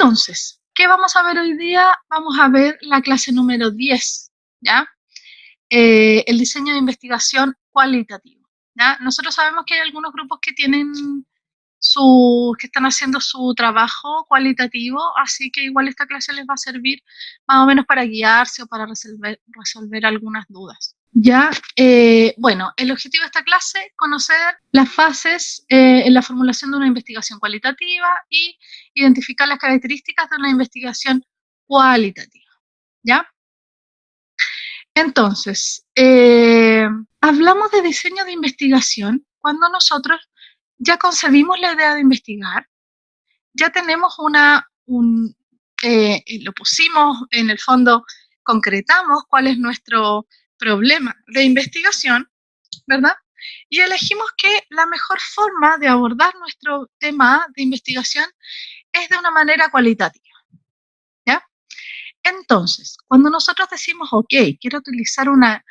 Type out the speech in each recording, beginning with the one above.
Entonces, ¿qué vamos a ver hoy día? Vamos a ver la clase número 10, ¿ya? El diseño de investigación cualitativo, ¿ya? Nosotros sabemos que hay algunos grupos que que están haciendo su trabajo cualitativo, así que igual esta clase les va a servir más o menos para guiarse o para resolver algunas dudas. Ya, bueno, el objetivo de esta clase es conocer las fases en la formulación de una investigación cualitativa y identificar las características de una investigación cualitativa, ¿ya? Entonces, hablamos de diseño de investigación cuando nosotros ya concebimos la idea de investigar, ya tenemos lo pusimos en el fondo, concretamos cuál es nuestro problema de investigación, ¿verdad? Y elegimos que la mejor forma de abordar nuestro tema de investigación es de una manera cualitativa, ¿ya? Entonces, cuando nosotros decimos, ok, quiero utilizar una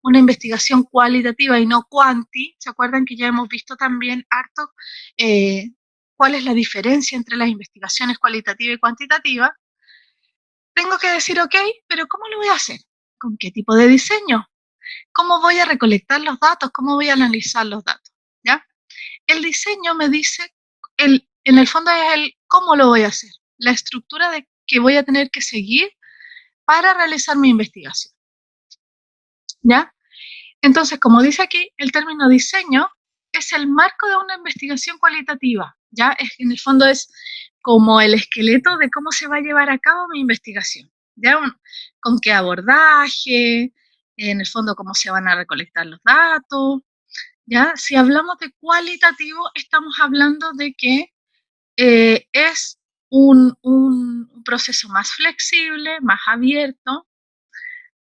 investigación cualitativa y no cuanti, ¿se acuerdan que ya hemos visto también harto cuál es la diferencia entre las investigaciones cualitativa y cuantitativa? Tengo que decir, ok, pero ¿cómo lo voy a hacer? ¿Con qué tipo de diseño? ¿Cómo voy a recolectar los datos? ¿Cómo voy a analizar los datos? ¿Ya? El diseño me dice, en el fondo es el cómo lo voy a hacer, la estructura que voy a tener que seguir para realizar mi investigación. ¿Ya? Entonces, como dice aquí, el término diseño es el marco de una investigación cualitativa. ¿Ya? En el fondo es como el esqueleto de cómo se va a llevar a cabo mi investigación. ¿Ya? Con qué abordaje, en el fondo cómo se van a recolectar los datos. ¿Ya? Si hablamos de cualitativo, estamos hablando de que es un proceso más flexible, más abierto,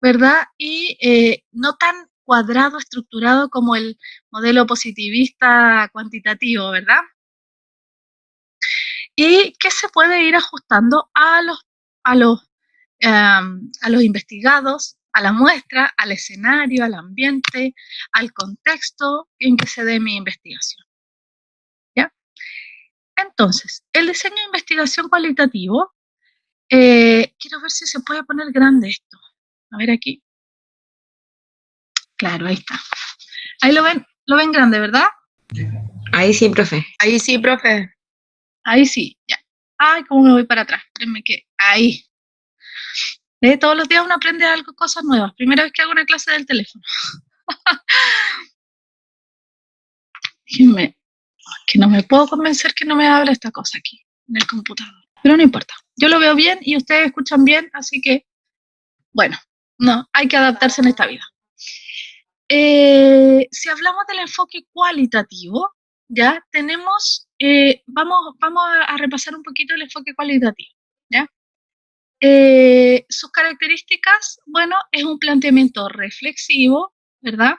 ¿verdad? Y no tan cuadrado, estructurado como el modelo positivista cuantitativo, ¿verdad? Y que se puede ir ajustando a los investigados, a la muestra, al escenario, al ambiente, al contexto en que se dé mi investigación. ¿Ya? Entonces, el diseño de investigación cualitativo, quiero ver si se puede poner grande esto. A ver aquí. Claro, ahí está. Ahí lo ven grande, ¿verdad? Ahí sí, profe. Ahí sí, profe. Ahí sí, ya. Ay, cómo me voy para atrás. Espérenme que ahí. Todos los días uno aprende algo, cosas nuevas. Primera vez que hago una clase del teléfono. Déjenme, que no me puedo convencer que no me abra esta cosa aquí, en el computador. Pero no importa. Yo lo veo bien y ustedes escuchan bien, así que, bueno, no, hay que adaptarse en esta vida. Si hablamos del enfoque cualitativo, ya tenemos, vamos a repasar un poquito el enfoque cualitativo, ¿ya? Sus características, bueno, es un planteamiento reflexivo, ¿verdad?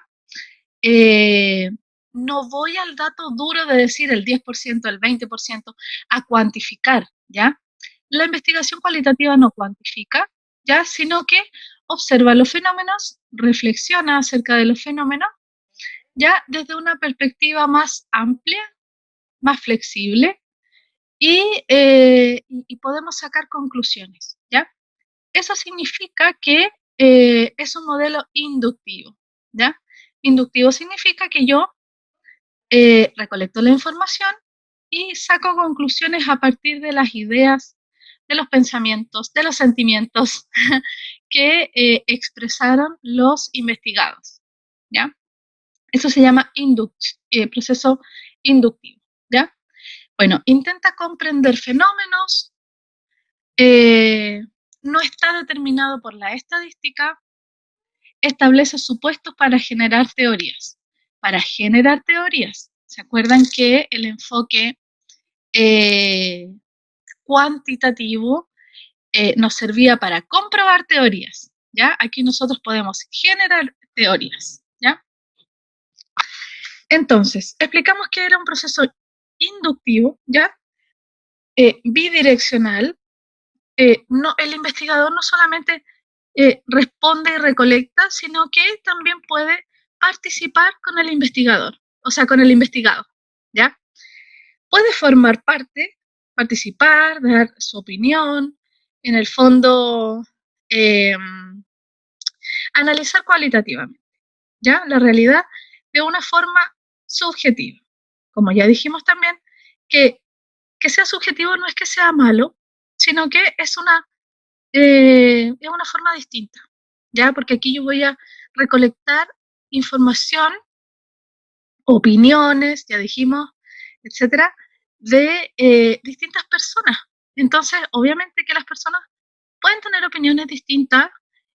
No voy al dato duro de decir el 10%, el 20%, a cuantificar, ¿ya? La investigación cualitativa no cuantifica, ¿ya? Sino que observa los fenómenos, reflexiona acerca de los fenómenos, ya desde una perspectiva más amplia, más flexible, y podemos sacar conclusiones, ¿ya? Eso significa que es un modelo inductivo, ¿ya? Inductivo significa que yo recolecto la información y saco conclusiones a partir de las ideas, de los pensamientos, de los sentimientos que expresaron los investigados, ¿ya? Eso se llama proceso inductivo, ¿ya? Bueno, intenta comprender fenómenos, no está determinado por la estadística, establece supuestos para generar teorías. Para generar teorías, ¿se acuerdan que el enfoque cuantitativo nos servía para comprobar teorías? ¿Ya? Aquí nosotros podemos generar teorías, ¿ya? Entonces, explicamos que era un proceso inductivo, ¿ya? Bidireccional. No, el investigador no solamente responde y recolecta, sino que también puede participar con el investigador, o sea, con el investigado, ¿ya? Puede formar parte participar, dar su opinión, en el fondo analizar cualitativamente, ¿ya? La realidad de una forma subjetiva. Como ya dijimos también, que sea subjetivo no es que sea malo, sino que es una forma distinta, ¿ya? Porque aquí yo voy a recolectar información, opiniones, ya dijimos, etcétera, de distintas personas. Entonces, obviamente que las personas pueden tener opiniones distintas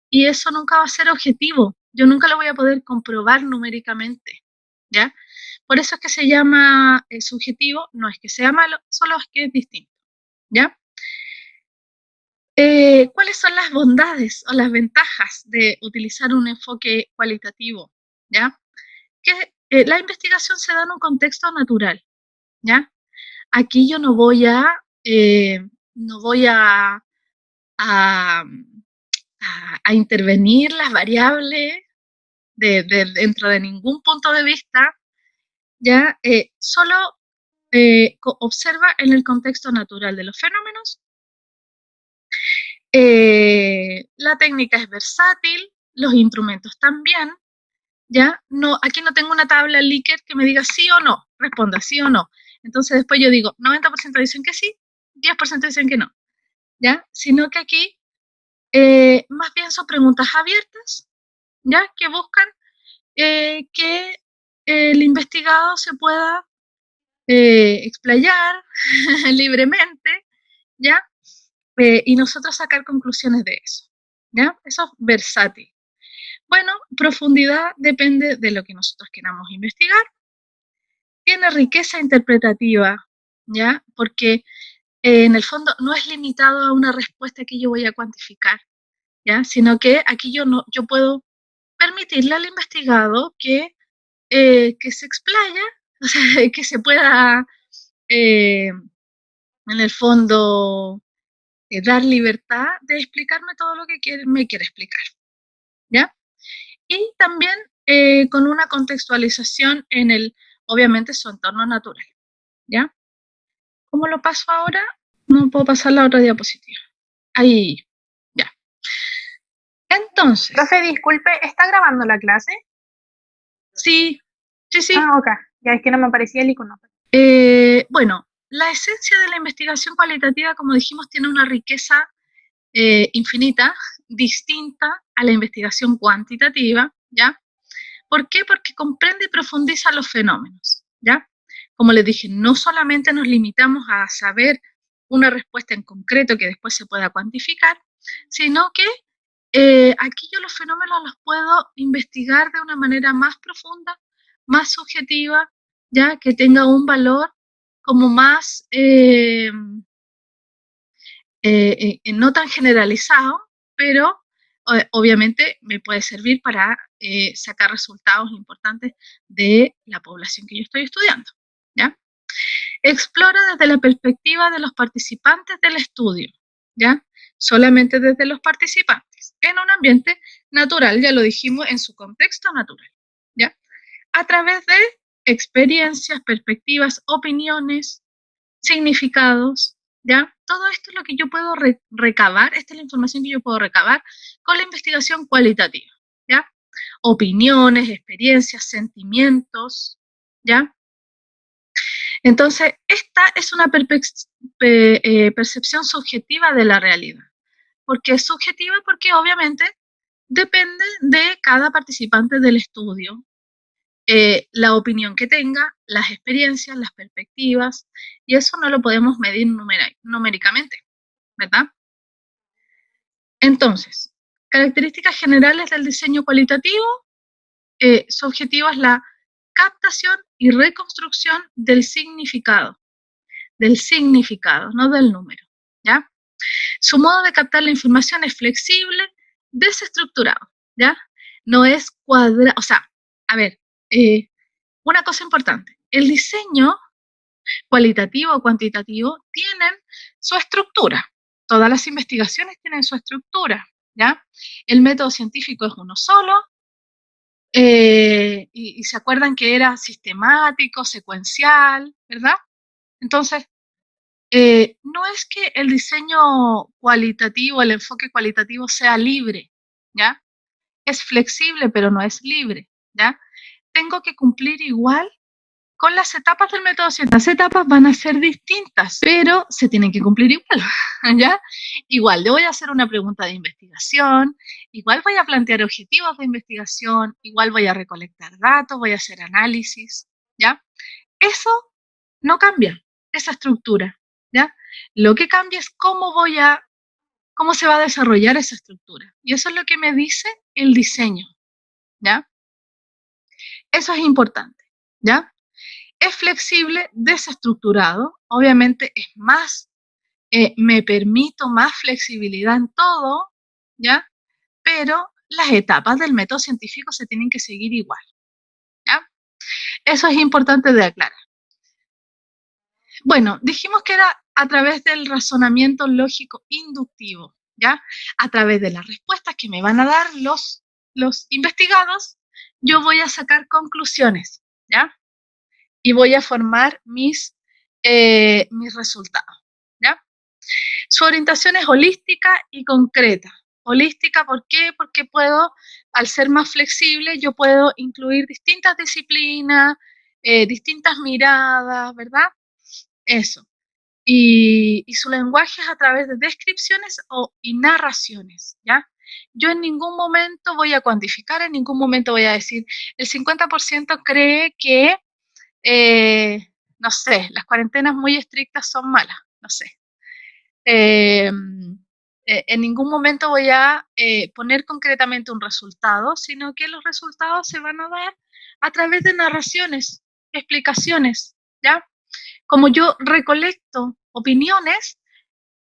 y eso nunca va a ser objetivo. Yo nunca lo voy a poder comprobar numéricamente, ¿ya? Por eso es que se llama subjetivo, no es que sea malo, solo es que es distinto, ¿ya? ¿Cuáles son las bondades o las ventajas de utilizar un enfoque cualitativo? ¿Ya? Que la investigación se da en un contexto natural, ¿ya? Aquí yo no voy a, a intervenir las variables dentro de ningún punto de vista, ¿ya? Solo observa en el contexto natural de los fenómenos. La técnica es versátil, los instrumentos también, ¿ya? No, aquí no tengo una tabla Likert que me diga sí o no, responda sí o no. Entonces después yo digo, 90% dicen que sí, 10% dicen que no, ¿ya? Sino que aquí más bien son preguntas abiertas, ¿ya? Que buscan que el investigado se pueda explayar libremente, ¿ya? Y nosotros sacar conclusiones de eso, ¿ya? Eso es versátil. Bueno, profundidad depende de lo que nosotros queramos investigar. Tiene riqueza interpretativa, ¿ya? Porque en el fondo no es limitado a una respuesta que yo voy a cuantificar, ¿ya? Sino que aquí yo puedo permitirle al investigado que se explaya, o sea, que se pueda, en el fondo, dar libertad de explicarme todo lo que me quiere explicar, ¿ya? Y también con una contextualización obviamente, su entorno natural, ¿ya? ¿Cómo lo paso ahora? No puedo pasar la otra diapositiva. Ahí, ya. Entonces. Profe, disculpe, ¿está grabando la clase? Sí, sí. Ah, ok. Ya es que no me aparecía el icono. Bueno, la esencia de la investigación cualitativa, como dijimos, tiene una riqueza infinita, distinta a la investigación cuantitativa, ¿ya? ¿Por qué? Porque comprende y profundiza los fenómenos, ¿ya? Como les dije, no solamente nos limitamos a saber una respuesta en concreto que después se pueda cuantificar, sino que aquí yo los fenómenos los puedo investigar de una manera más profunda, más subjetiva, ya que tenga un valor como más, no tan generalizado, pero obviamente me puede servir para sacar resultados importantes de la población que yo estoy estudiando, ¿ya? Explora desde la perspectiva de los participantes del estudio, ¿ya? Solamente desde los participantes, en un ambiente natural, ya lo dijimos, en su contexto natural, ¿ya? A través de experiencias, perspectivas, opiniones, significados, ¿ya? Todo esto es lo que yo puedo recabar, esta es la información que yo puedo recabar con la investigación cualitativa, ¿ya? Opiniones, experiencias, sentimientos, ¿ya? Entonces, esta es una percepción subjetiva de la realidad. ¿Por qué es subjetiva? Porque obviamente depende de cada participante del estudio, la opinión que tenga, las experiencias, las perspectivas, y eso no lo podemos medir numéricamente, ¿verdad? Entonces, características generales del diseño cualitativo, su objetivo es la captación y reconstrucción del significado, no del número, ¿ya? Su modo de captar la información es flexible, desestructurado, ¿ya? No es cuadrado, o sea, a ver, una cosa importante, el diseño cualitativo o cuantitativo tienen su estructura. Todas las investigaciones tienen su estructura, ¿ya? El método científico es uno solo, y se acuerdan que era sistemático, secuencial, ¿verdad? Entonces, no es que el diseño cualitativo, el enfoque cualitativo sea libre, ¿ya? Es flexible, pero no es libre, ¿ya? Tengo que cumplir igual con las etapas del método científico. Las etapas van a ser distintas, pero se tienen que cumplir igual, ¿ya? Igual, le voy a hacer una pregunta de investigación, igual voy a plantear objetivos de investigación, igual voy a recolectar datos, voy a hacer análisis, ¿ya? Eso no cambia, esa estructura, ¿ya? Lo que cambia es cómo se va a desarrollar esa estructura. Y eso es lo que me dice el diseño, ¿ya? Eso es importante, ¿ya? Es flexible, desestructurado, obviamente es más, me permito más flexibilidad en todo, ¿ya? Pero las etapas del método científico se tienen que seguir igual, ¿ya? Eso es importante de aclarar. Bueno, dijimos que era a través del razonamiento lógico inductivo, ¿ya? A través de las respuestas que me van a dar los investigados, yo voy a sacar conclusiones, ¿ya? Y voy a formar mis resultados, ¿ya? Su orientación es holística y concreta. Holística, ¿por qué? Porque puedo, al ser más flexible, yo puedo incluir distintas disciplinas, distintas miradas, ¿verdad? Eso. Y su lenguaje es a través de descripciones y narraciones, ¿ya? Yo en ningún momento voy a cuantificar, en ningún momento voy a decir, el 50% cree que, no sé, las cuarentenas muy estrictas son malas, no sé. En ningún momento voy a poner concretamente un resultado, sino que los resultados se van a dar a través de narraciones, explicaciones, ¿ya? Como yo recolecto opiniones,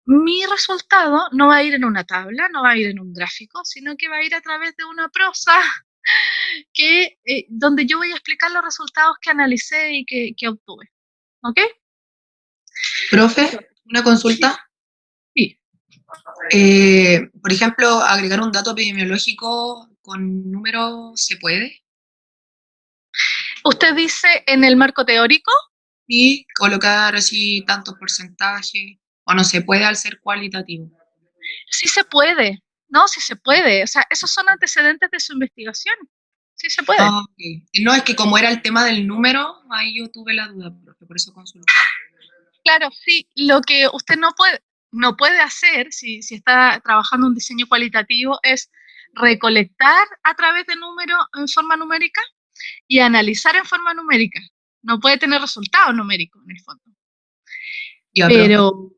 mi resultado no va a ir en una tabla, no va a ir en un gráfico, sino que va a ir a través de una prosa donde yo voy a explicar los resultados que analicé y que obtuve. ¿Ok? Profe, una consulta. Sí. Por ejemplo, agregar un dato epidemiológico con números, ¿se puede? Usted dice en el marco teórico. Y colocar así tantos porcentajes, o no se puede al ser cualitativo. Sí se puede, ¿no? Sí se puede. O sea, esos son antecedentes de su investigación. Sí se puede. Ah, ok. No, es que como era el tema del número, ahí yo tuve la duda, profe, por eso consulté. Claro, sí. Lo que usted no puede hacer si está trabajando un diseño cualitativo es recolectar a través de números en forma numérica y analizar en forma numérica. No puede tener resultados numéricos en el fondo. Ya, Pero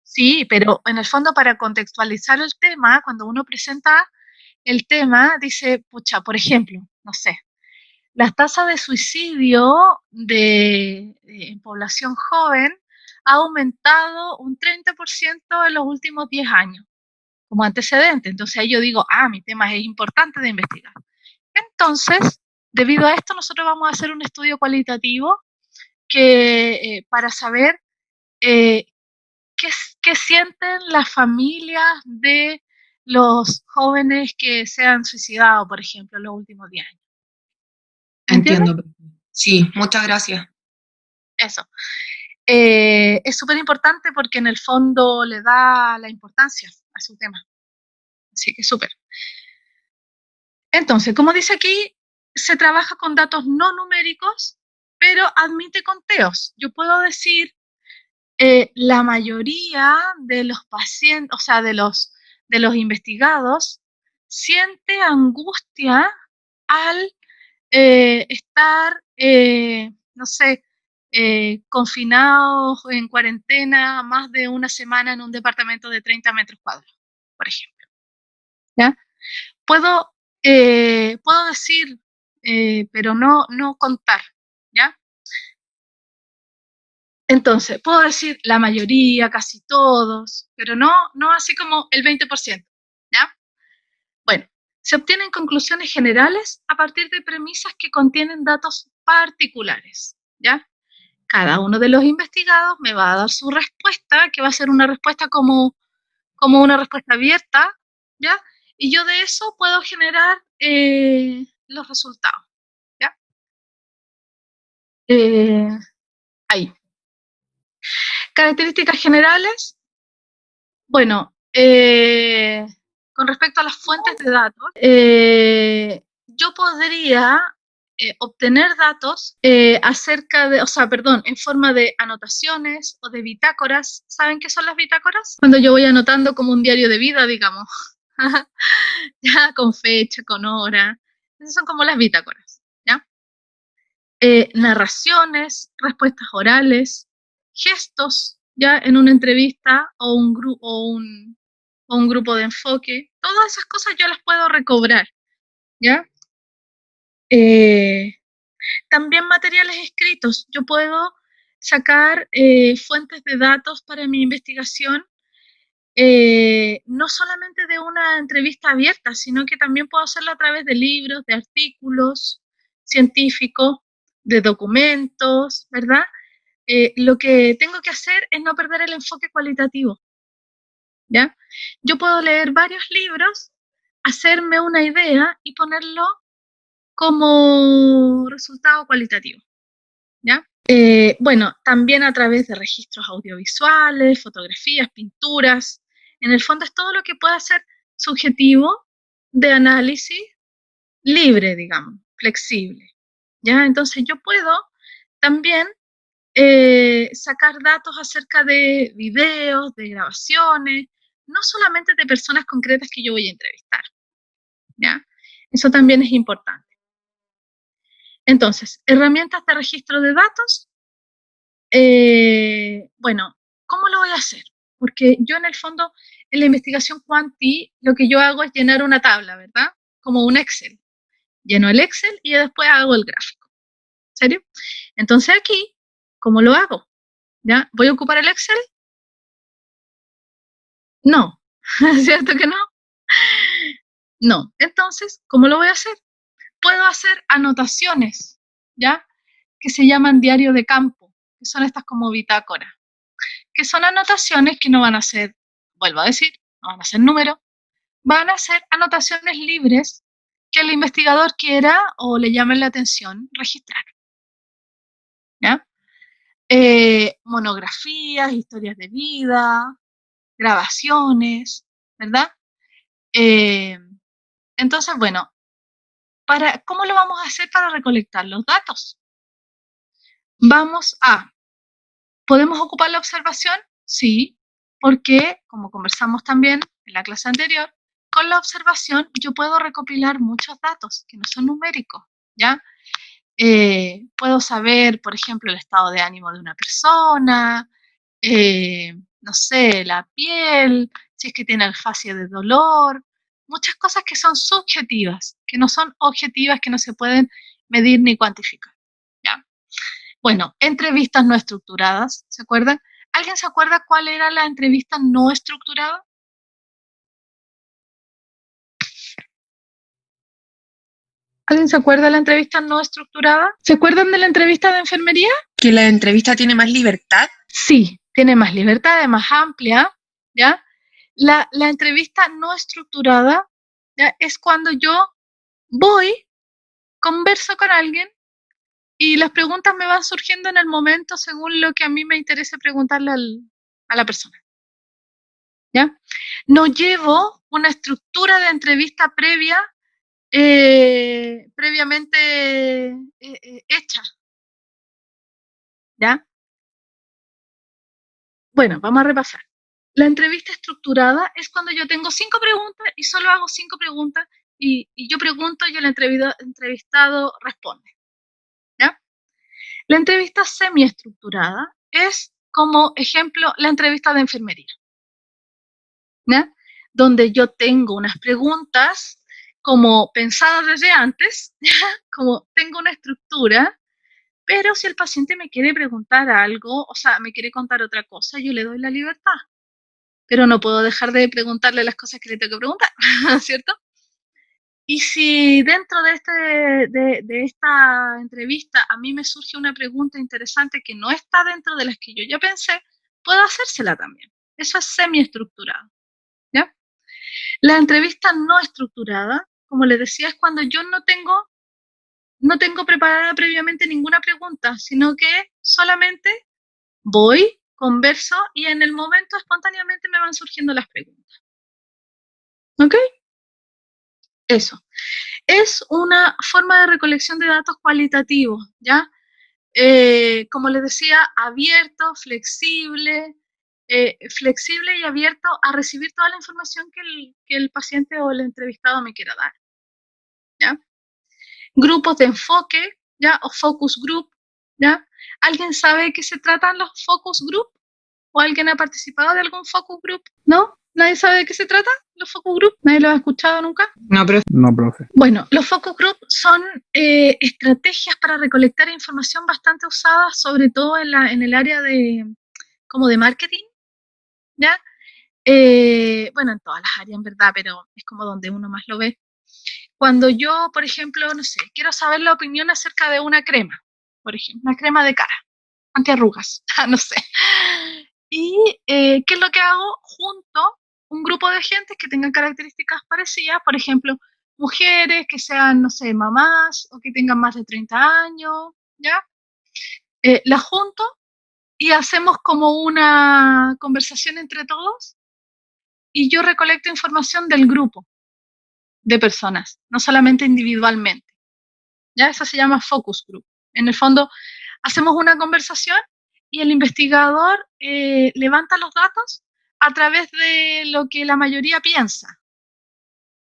sí, pero en el fondo para contextualizar el tema, cuando uno presenta el tema, dice, pucha, por ejemplo, no sé, la tasa de suicidio en población joven ha aumentado un 30% en los últimos 10 años, como antecedente. Entonces ahí yo digo, mi tema es importante de investigar. Entonces, debido a esto, nosotros vamos a hacer un estudio cualitativo para saber eh, qué sienten las familias de los jóvenes que se han suicidado, por ejemplo, en los últimos 10 años. ¿Entiendes? entiendo. Sí, muchas gracias. Eso. Es súper importante porque en el fondo le da la importancia a su tema. Así que súper. Entonces, como dice aquí, se trabaja con datos no numéricos, pero admite conteos. Yo puedo decir, la mayoría de los pacientes, o sea, de los investigados, siente angustia al estar, no sé, confinados en cuarentena más de una semana en un departamento de 30 metros cuadrados, por ejemplo. ¿Ya? Puedo decir, pero no contar, ¿ya? Entonces, puedo decir la mayoría, casi todos, pero no así como el 20%, ¿ya? Bueno, se obtienen conclusiones generales a partir de premisas que contienen datos particulares, ¿ya? Cada uno de los investigados me va a dar su respuesta, que va a ser una respuesta como una respuesta abierta, ¿ya? Y yo de eso puedo generar los resultados, ¿ya? Ahí. Características generales. Bueno, con respecto a las fuentes de datos, yo podría obtener datos acerca de, en forma de anotaciones o de bitácoras. ¿Saben qué son las bitácoras? Cuando yo voy anotando como un diario de vida, digamos, ya con fecha, con hora. Esas son como las bitácoras, ¿ya? Narraciones, respuestas orales, gestos, ya en una entrevista o un grupo de enfoque. Todas esas cosas yo las puedo recobrar, ¿ya? También materiales escritos. Yo puedo sacar fuentes de datos para mi investigación, no solamente de una entrevista abierta, sino que también puedo hacerlo a través de libros, de artículos científicos, de documentos, ¿verdad? Lo que tengo que hacer es no perder el enfoque cualitativo, ¿ya? Yo puedo leer varios libros, hacerme una idea y ponerlo como resultado cualitativo, ¿ya? Bueno, también a través de registros audiovisuales, fotografías, pinturas. En el fondo es todo lo que pueda ser subjetivo de análisis libre, digamos, flexible, ¿ya? Entonces yo puedo también sacar datos acerca de videos, de grabaciones, no solamente de personas concretas que yo voy a entrevistar, ¿ya? Eso también es importante. Entonces, herramientas de registro de datos. Bueno, ¿cómo lo voy a hacer? Porque yo en el fondo, en la investigación cuanti, lo que yo hago es llenar una tabla, ¿verdad? Como un Excel. Lleno el Excel y después hago el gráfico. ¿En serio? Entonces aquí, ¿cómo lo hago? ¿Ya? ¿Voy a ocupar el Excel? No. ¿Cierto que no? No. Entonces, ¿cómo lo voy a hacer? Puedo hacer anotaciones, ¿ya? Que se llaman diario de campo, que son estas como bitácoras, que son anotaciones que no van a ser, vuelvo a decir, no van a ser números, van a ser anotaciones libres que el investigador quiera o le llame la atención registrar, ¿ya? Monografías, historias de vida, grabaciones, ¿verdad? Entonces, bueno, ¿cómo lo vamos a hacer para recolectar los datos? ¿Podemos ocupar la observación? Sí, porque, como conversamos también en la clase anterior, con la observación yo puedo recopilar muchos datos que no son numéricos, ¿ya? Puedo saber, por ejemplo, el estado de ánimo de una persona, no sé, la piel, si es que tiene alfasia de dolor, muchas cosas que son subjetivas, que no son objetivas, que no se pueden medir ni cuantificar, ¿ya? Bueno, entrevistas no estructuradas, ¿se acuerdan? ¿Alguien se acuerda cuál era la entrevista no estructurada? ¿Alguien se acuerda de la entrevista no estructurada? ¿Se acuerdan de la entrevista de enfermería? Que la entrevista tiene más libertad. Sí, tiene más libertad, es más amplia, ¿ya? La entrevista no estructurada, ¿ya? Es cuando yo voy, converso con alguien y las preguntas me van surgiendo en el momento según lo que a mí me interese preguntarle a la persona, ¿ya? No llevo una estructura de entrevista previamente hecha, ¿ya? Bueno, vamos a repasar. La entrevista estructurada es cuando yo tengo 5 preguntas y solo hago 5 preguntas y yo pregunto y el entrevistado responde, ¿ya? La entrevista semiestructurada es, como ejemplo, la entrevista de enfermería, ¿ya? Donde yo tengo unas preguntas como pensadas desde antes, ¿ya? Como tengo una estructura, pero si el paciente me quiere preguntar algo, o sea, me quiere contar otra cosa, yo le doy la libertad. Pero no puedo dejar de preguntarle las cosas que le tengo que preguntar, ¿cierto? Y si dentro de esta entrevista a mí me surge una pregunta interesante que no está dentro de las que yo ya pensé, puedo hacérsela también. Eso es semiestructurado, ¿ya? La entrevista no estructurada, como les decía, es cuando yo no tengo preparada previamente ninguna pregunta, sino que solamente voy, converso y en el momento espontáneamente me van surgiendo las preguntas. ¿Ok? Eso. Es una forma de recolección de datos cualitativos, ¿ya? Como les decía, abierto, flexible y abierto a recibir toda la información que el paciente o el entrevistado me quiera dar, ¿ya? Grupos de enfoque, ¿ya? O focus group, ¿ya? ¿Alguien sabe de qué se tratan los focus group? ¿O alguien ha participado de algún focus group? ¿No? ¿Nadie sabe de qué se trata los focus group? ¿Nadie lo ha escuchado nunca? No, pero No, profe. Bueno, los focus group son estrategias para recolectar información bastante usadas, sobre todo en el área como de marketing, ¿ya? Bueno, en todas las áreas, en verdad, pero es como donde uno más lo ve. Cuando yo, por ejemplo, no sé, quiero saber la opinión acerca de una crema, por ejemplo, una crema de cara, antiarrugas, no sé. Y, ¿qué es lo que hago? Junto un grupo de gente que tengan características parecidas, por ejemplo, mujeres que sean, no sé, mamás o que tengan más de 30 años, ¿ya? Las junto y hacemos como una conversación entre todos y yo recolecto información del grupo de personas, no solamente individualmente. ¿Ya? Eso se llama focus group. En el fondo, hacemos una conversación y el investigador levanta los datos a través de lo que la mayoría piensa.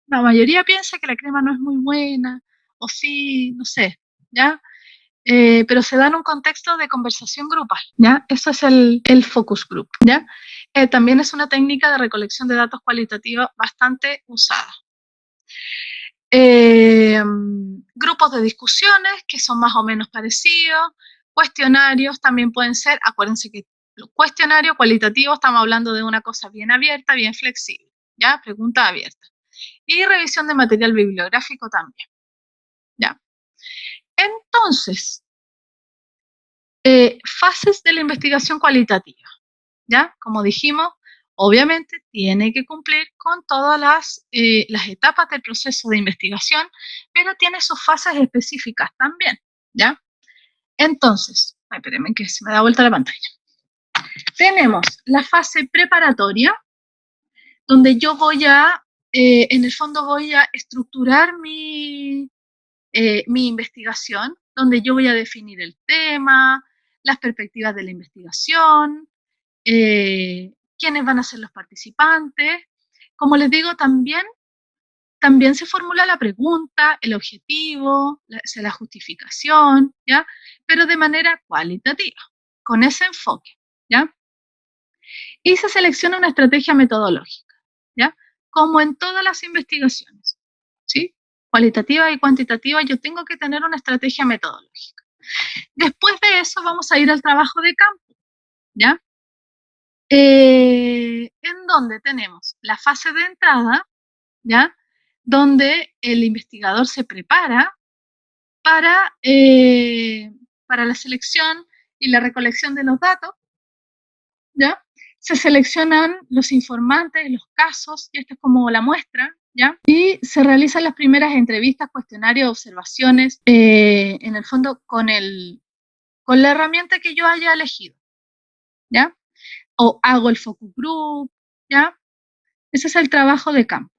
La mayoría piensa que la crema no es muy buena, o sí, no sé, ¿ya? Pero se da en un contexto de conversación grupal, ¿ya? Eso es el focus group, ¿ya? También es una técnica de recolección de datos cualitativa bastante usada. Grupos de discusiones que son más o menos parecidos, cuestionarios también pueden ser, acuérdense que los cuestionarios cualitativos estamos hablando de una cosa bien abierta, bien flexible, ¿ya? Pregunta abierta. Y revisión de material bibliográfico también, ¿ya? Entonces, fases de la investigación cualitativa, ¿ya? Como dijimos, obviamente tiene que cumplir con todas las etapas del proceso de investigación, pero tiene sus fases específicas también, ¿ya? Entonces, espérenme que se me da vuelta la pantalla. Tenemos la fase preparatoria, donde yo voy a, en el fondo voy a estructurar mi investigación, donde yo voy a definir el tema, las perspectivas de la investigación, quiénes van a ser los participantes. Como les digo, también se formula la pregunta, el objetivo, la justificación, ¿ya? Pero de manera cualitativa, con ese enfoque, ¿ya? Y se selecciona una estrategia metodológica, ¿ya? Como en todas las investigaciones, ¿sí? Cualitativa y cuantitativa, yo tengo que tener una estrategia metodológica. Después de eso vamos a ir al trabajo de campo, ¿ya? En donde tenemos la fase de entrada, ¿ya? Donde el investigador se prepara para la selección y la recolección de los datos, ¿ya? Se seleccionan los informantes, los casos, y esto es como la muestra, ¿ya? Y se realizan las primeras entrevistas, cuestionarios, observaciones, en el fondo con la herramienta que yo haya elegido, ¿ya? O hago el focus group, ¿ya? Ese es el trabajo de campo.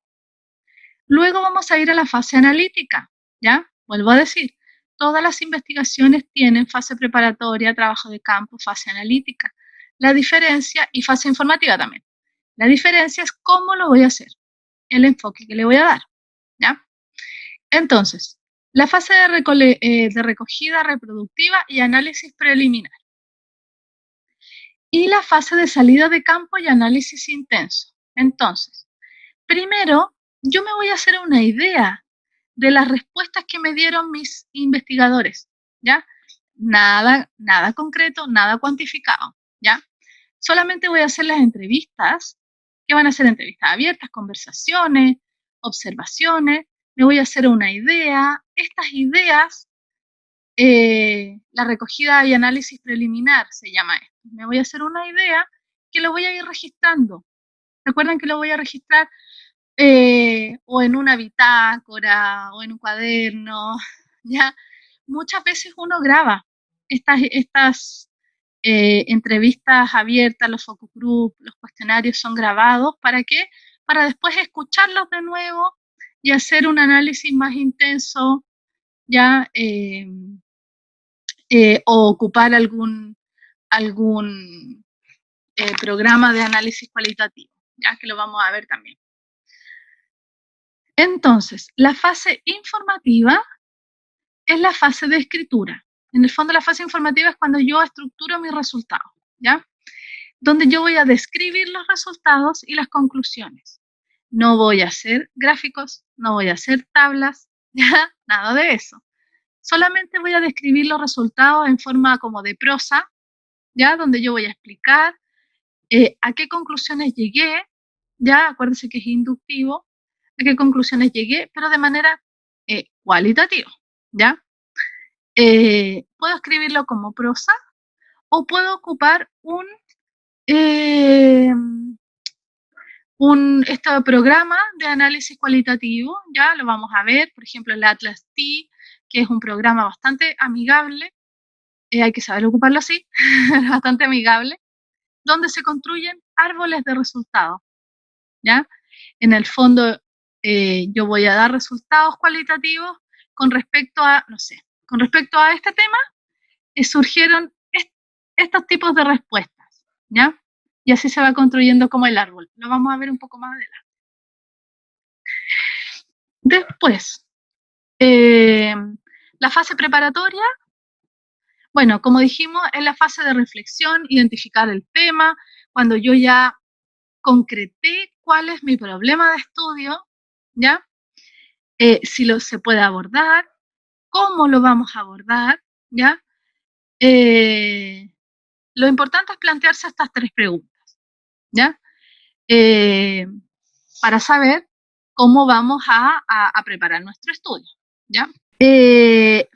Luego vamos a ir a la fase analítica, ¿ya? Vuelvo a decir, todas las investigaciones tienen fase preparatoria, trabajo de campo, fase analítica. La diferencia, y fase informativa también. La diferencia es cómo lo voy a hacer, el enfoque que le voy a dar, ¿ya? Entonces, la fase de recogida reproductiva y análisis preliminar. Y la fase de salida de campo y análisis intenso. Entonces, primero, yo me voy a hacer una idea de las respuestas que me dieron mis investigadores, ¿ya? Nada concreto, nada cuantificado, ¿ya? Solamente voy a hacer las entrevistas, que van a ser entrevistas abiertas, conversaciones, observaciones, me voy a hacer una idea. Estas ideas, la recogida y análisis preliminar se llama esto. Me voy a hacer una idea que lo voy a ir registrando. Recuerden que lo voy a registrar o en una bitácora o en un cuaderno, ¿ya? Muchas veces uno graba estas entrevistas abiertas, los focus group, los cuestionarios son grabados. ¿Para qué? Para después escucharlos de nuevo y hacer un análisis más intenso, ya, o ocupar algún programa de análisis cualitativo, ya que lo vamos a ver también. Entonces, la fase informativa es la fase de escritura. En el fondo, la fase informativa es cuando yo estructuro mis resultados, ¿ya? Donde yo voy a describir los resultados y las conclusiones. No voy a hacer gráficos, no voy a hacer tablas, ¿ya? Nada de eso. Solamente voy a describir los resultados en forma como de prosa, ¿ya? Donde yo voy a explicar a qué conclusiones llegué, ¿ya? Acuérdense que es inductivo, a qué conclusiones llegué, pero de manera cualitativa, ¿ya? Puedo escribirlo como prosa o puedo ocupar este programa de análisis cualitativo, ya lo vamos a ver, por ejemplo, el Atlas T, que es un programa bastante amigable, hay que saber ocuparlo así, bastante amigable, donde se construyen árboles de resultados, ¿ya? En el fondo, yo voy a dar resultados cualitativos con respecto a, no sé, con respecto a este tema, surgieron estos tipos de respuestas, ¿ya? Y así se va construyendo como el árbol. Lo vamos a ver un poco más adelante. Después, la fase preparatoria, bueno, como dijimos, es la fase de reflexión, identificar el tema, cuando yo ya concreté cuál es mi problema de estudio, ¿ya? Si se puede abordar, cómo lo vamos a abordar, ¿ya? Lo importante es plantearse estas 3 preguntas, ¿ya? Para saber cómo vamos a preparar nuestro estudio, ¿ya?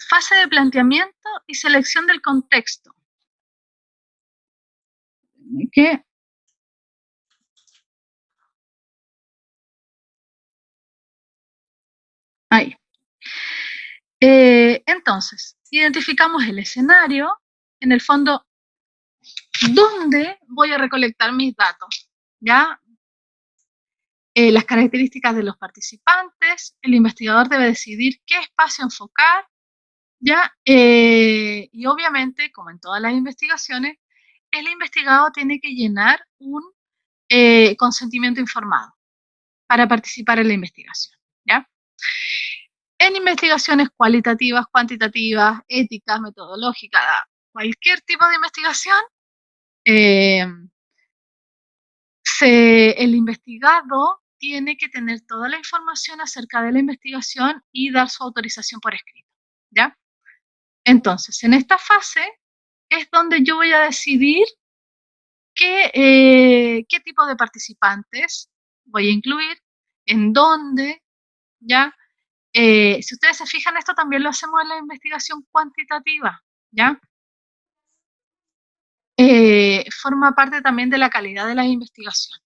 Fase de planteamiento y selección del contexto. ¿Qué? Ahí. Entonces, identificamos el escenario, en el fondo, ¿dónde voy a recolectar mis datos? ¿Ya? Las características de los participantes, el investigador debe decidir qué espacio enfocar, ¿ya? Y obviamente, como en todas las investigaciones, el investigado tiene que llenar un consentimiento informado para participar en la investigación, ¿ya? En investigaciones cualitativas, cuantitativas, éticas, metodológicas, cualquier tipo de investigación, el investigado tiene que tener toda la información acerca de la investigación y dar su autorización por escrito, ¿ya? Entonces, en esta fase es donde yo voy a decidir qué tipo de participantes voy a incluir, en dónde, ¿ya? Si ustedes se fijan, esto también lo hacemos en la investigación cuantitativa, ¿ya? Forma parte también de la calidad de la investigación.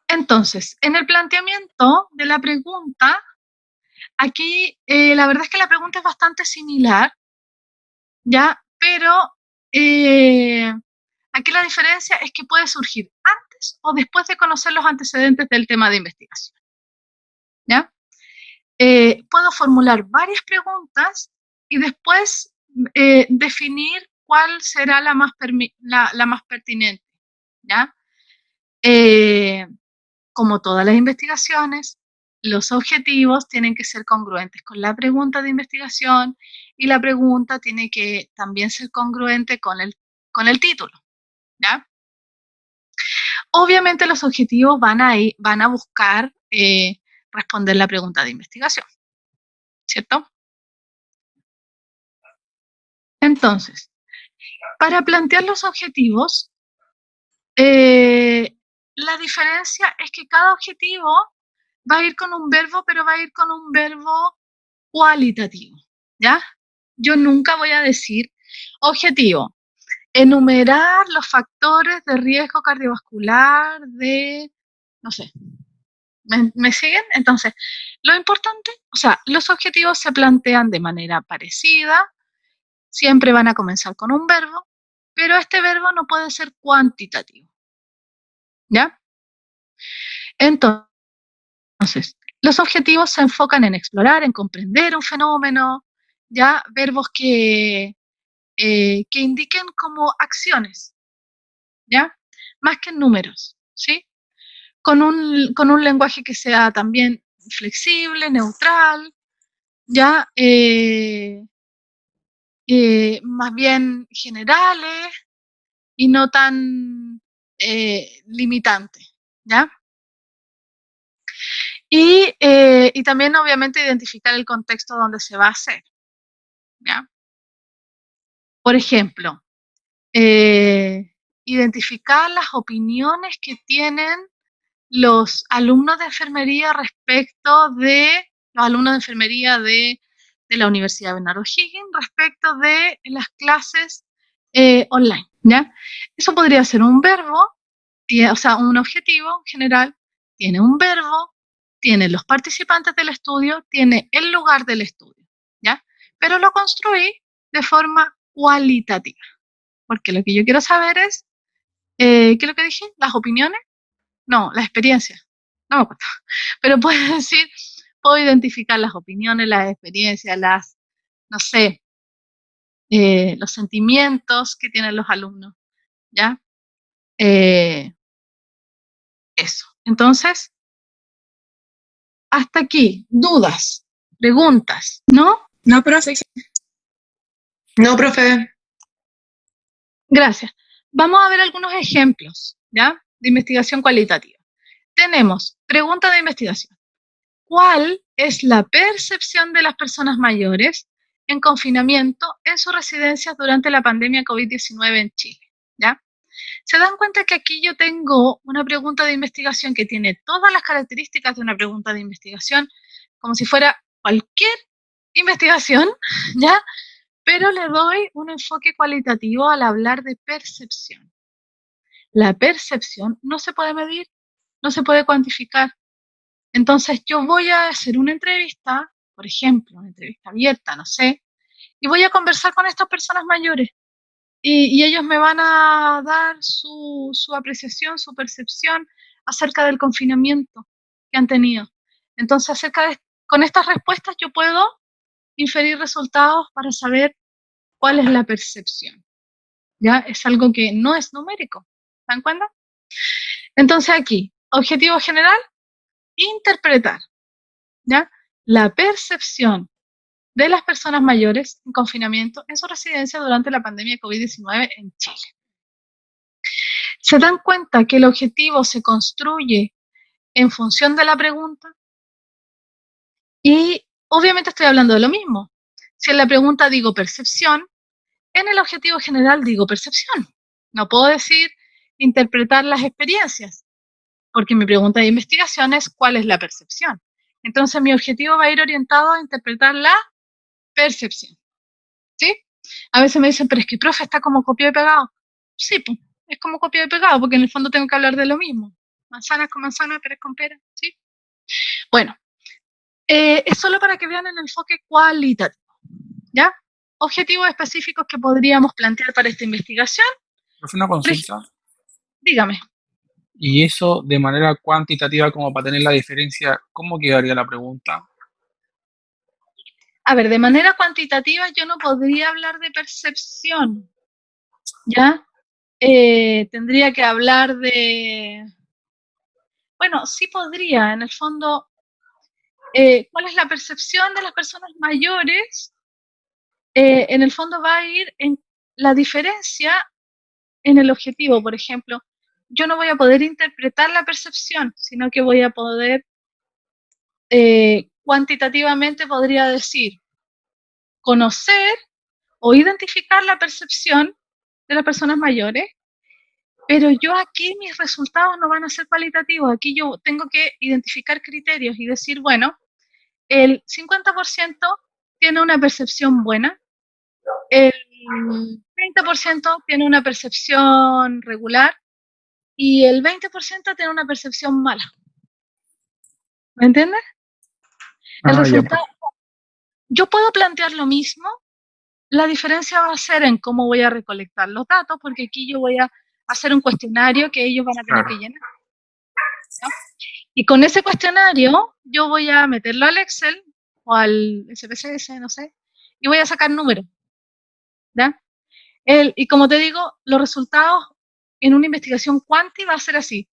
Entonces, en el planteamiento de la pregunta, aquí la verdad es que la pregunta es bastante similar, ¿ya? Pero aquí la diferencia es que puede surgir antes o después de conocer los antecedentes del tema de investigación, ¿ya? Puedo formular varias preguntas y después definir cuál será la más pertinente, ¿ya? Como todas las investigaciones, los objetivos tienen que ser congruentes con la pregunta de investigación y la pregunta tiene que también ser congruente con el título, ¿ya? Obviamente los objetivos van a buscar responder la pregunta de investigación, ¿cierto? Entonces, para plantear los objetivos, la diferencia es que cada objetivo va a ir con un verbo, pero va a ir con un verbo cualitativo, ¿ya? Yo nunca voy a decir objetivo, enumerar los factores de riesgo cardiovascular de, no sé, ¿me siguen? Entonces, lo importante, o sea, los objetivos se plantean de manera parecida, siempre van a comenzar con un verbo, pero este verbo no puede ser cuantitativo. ¿Ya? Entonces, los objetivos se enfocan en explorar, en comprender un fenómeno, ¿ya? Verbos que indiquen como acciones, ¿ya? Más que en números, ¿sí? Con un lenguaje que sea también flexible, neutral, ¿ya? Más bien generales y no tan limitantes, ¿ya? Y también, obviamente, identificar el contexto donde se va a hacer, ¿ya? Por ejemplo, identificar las opiniones que tienen los alumnos de enfermería respecto de los alumnos de enfermería de la Universidad Bernardo Higgins respecto de las clases online, ¿ya? Eso podría ser un verbo, o sea, un objetivo general, tiene un verbo, tiene los participantes del estudio, tiene el lugar del estudio, ¿ya? Pero lo construí de forma cualitativa, porque lo que yo quiero saber es, ¿qué es lo que dije? ¿Las opiniones? No, la experiencia. No me acuerdo. Pero puedo decir, puedo identificar las opiniones, las experiencias, no sé, los sentimientos que tienen los alumnos, ¿ya? Eso. Entonces, hasta aquí, dudas, preguntas, ¿no? No, profe. No, profe. Gracias. Vamos a ver algunos ejemplos, ¿ya? De investigación cualitativa. Tenemos pregunta de investigación. ¿Cuál es la percepción de las personas mayores en confinamiento en sus residencias durante la pandemia COVID-19 en Chile? ¿Ya? ¿Se dan cuenta que aquí yo tengo una pregunta de investigación que tiene todas las características de una pregunta de investigación, como si fuera cualquier investigación, ¿ya? Pero le doy un enfoque cualitativo al hablar de percepción. La percepción no se puede medir, no se puede cuantificar. Entonces yo voy a hacer una entrevista, por ejemplo, una entrevista abierta, no sé, y voy a conversar con estas personas mayores y ellos me van a dar su apreciación, su percepción acerca del confinamiento que han tenido. Entonces, con estas respuestas yo puedo inferir resultados para saber cuál es la percepción. ¿Ya? Es algo que no es numérico. ¿Se dan cuenta? Entonces aquí, objetivo general, interpretar, ¿ya? La percepción de las personas mayores en confinamiento en su residencia durante la pandemia de COVID-19 en Chile. ¿Se dan cuenta que el objetivo se construye en función de la pregunta? Y obviamente estoy hablando de lo mismo. Si en la pregunta digo percepción, en el objetivo general digo percepción. No puedo decir interpretar las experiencias, porque mi pregunta de investigación es ¿cuál es la percepción? Entonces mi objetivo va a ir orientado a interpretar la percepción. ¿Sí? A veces me dicen, pero es que, profe, está como copiado y pegado. Sí, pues, es como copiado y pegado, porque en el fondo tengo que hablar de lo mismo. Manzanas con manzana, peras con pera, ¿sí? Bueno, es solo para que vean el enfoque cualitativo, ¿ya? Objetivos específicos que podríamos plantear para esta investigación. Profe, una consulta. Dígame. Y eso de manera cuantitativa, como para tener la diferencia, ¿cómo quedaría la pregunta? A ver, de manera cuantitativa yo no podría hablar de percepción, ¿ya? Tendría que hablar de... Bueno, sí podría, en el fondo, ¿cuál es la percepción de las personas mayores? En el fondo va a ir en la diferencia en el objetivo. Por ejemplo, yo no voy a poder interpretar la percepción, sino que voy a poder, cuantitativamente podría decir, conocer o identificar la percepción de las personas mayores, pero yo aquí mis resultados no van a ser cualitativos. Aquí yo tengo que identificar criterios y decir, bueno, el 50% tiene una percepción buena, el 30% tiene una percepción regular y el 20% tiene una percepción mala. ¿Me entiendes? El resultado, yo puedo plantear lo mismo La diferencia va a ser en cómo voy a recolectar los datos, porque aquí yo voy a hacer un cuestionario que ellos van a tener Claro. que llenar, ¿no? Y con ese cuestionario yo voy a meterlo al Excel o al SPSS, no sé, y voy a sacar números, ¿ya? Y como te digo, los resultados en una investigación cuanti va a ser así.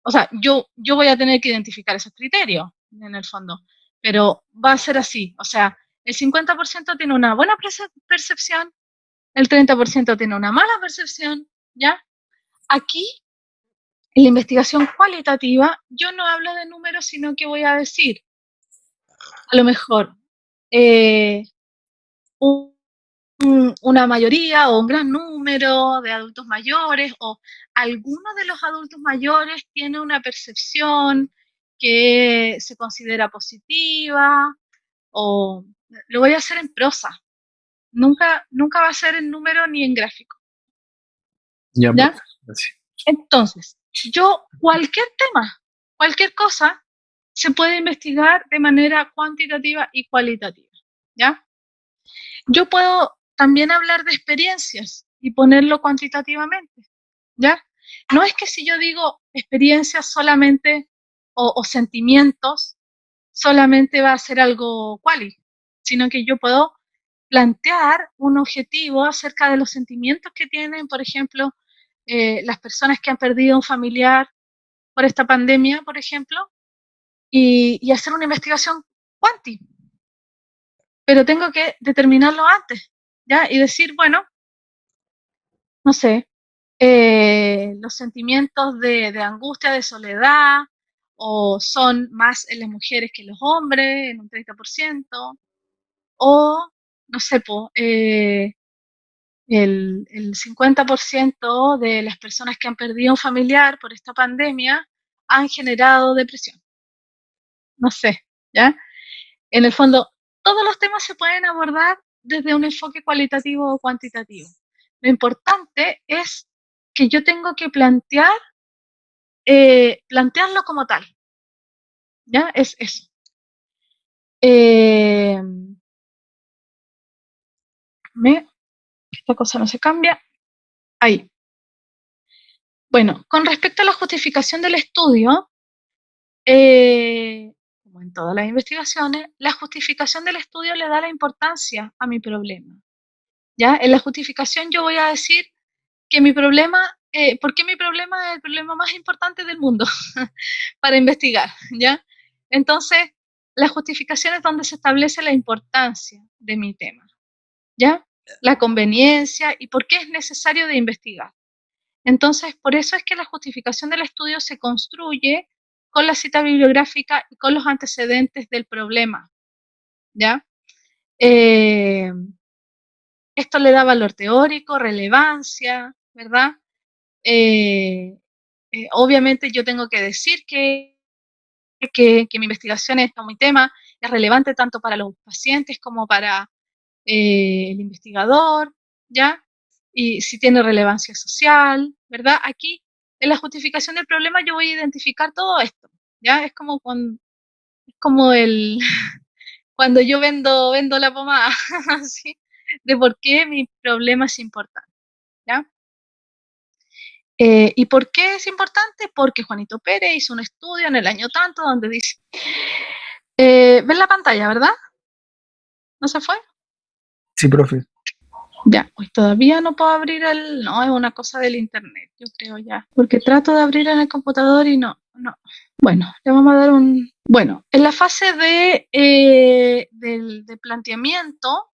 O sea, yo voy a tener que identificar esos criterios en el fondo, pero va a ser así. O sea, el 50% tiene una buena percepción, el 30% tiene una mala percepción, ¿ya? Aquí, en la investigación cualitativa, yo no hablo de números, sino que voy a decir, a lo mejor, un una mayoría o un gran número de adultos mayores o alguno de los adultos mayores tiene una percepción que se considera positiva o lo voy a hacer en prosa. Nunca va a ser en número ni en gráfico. Ya, ¿Ya? profe, gracias. Entonces, cualquier tema, cualquier cosa, se puede investigar de manera cuantitativa y cualitativa. ¿Ya? Yo puedo también hablar de experiencias y ponerlo cuantitativamente, ¿ya? No es que si yo digo experiencias solamente o sentimientos, solamente va a ser algo quali, sino que yo puedo plantear un objetivo acerca de los sentimientos que tienen, por ejemplo, las personas que han perdido un familiar por esta pandemia, por ejemplo, y hacer una investigación cuanti, pero tengo que determinarlo antes, ¿ya? Y decir, bueno, no sé, los sentimientos de angustia, de soledad, o son más en las mujeres que en los hombres, en un 30%, o, no sé, el 50% de las personas que han perdido un familiar por esta pandemia han generado depresión. No sé, ¿ya? En el fondo, todos los temas se pueden abordar desde un enfoque cualitativo o cuantitativo. Lo importante es que yo tengo que plantearlo como tal. ¿Ya? Es eso. Eh, esta cosa no se cambia. Ahí. Bueno, con respecto a la justificación del estudio, como en todas las investigaciones, la justificación del estudio le da la importancia a mi problema. ¿Ya? En la justificación yo voy a decir que mi problema, ¿por qué mi problema es el problema más importante del mundo para investigar? ¿Ya? Entonces, la justificación es donde se establece la importancia de mi tema, ¿ya? La conveniencia y por qué es necesario de investigar. Entonces, por eso es que la justificación del estudio se construye con la cita bibliográfica y con los antecedentes del problema, ¿ya? Esto le da valor teórico, relevancia, ¿verdad? Obviamente yo tengo que decir que mi investigación está mi tema es relevante tanto para los pacientes como para el investigador, ¿ya? Y si tiene relevancia social, ¿verdad? Aquí, en la justificación del problema, yo voy a identificar todo esto, ¿ya? Es como cuando yo vendo la pomada, ¿sí? De por qué mi problema es importante, ¿ya? ¿Y por qué es importante? Porque Juanito Pérez hizo un estudio en el año tanto donde dice, ¿ven la pantalla, verdad? ¿No se fue? Sí, profe. Ya, pues todavía no puedo abrir no, es una cosa del internet, yo creo ya, porque trato de abrir en el computador y no. Bueno, le vamos a dar bueno, en la fase de planteamiento,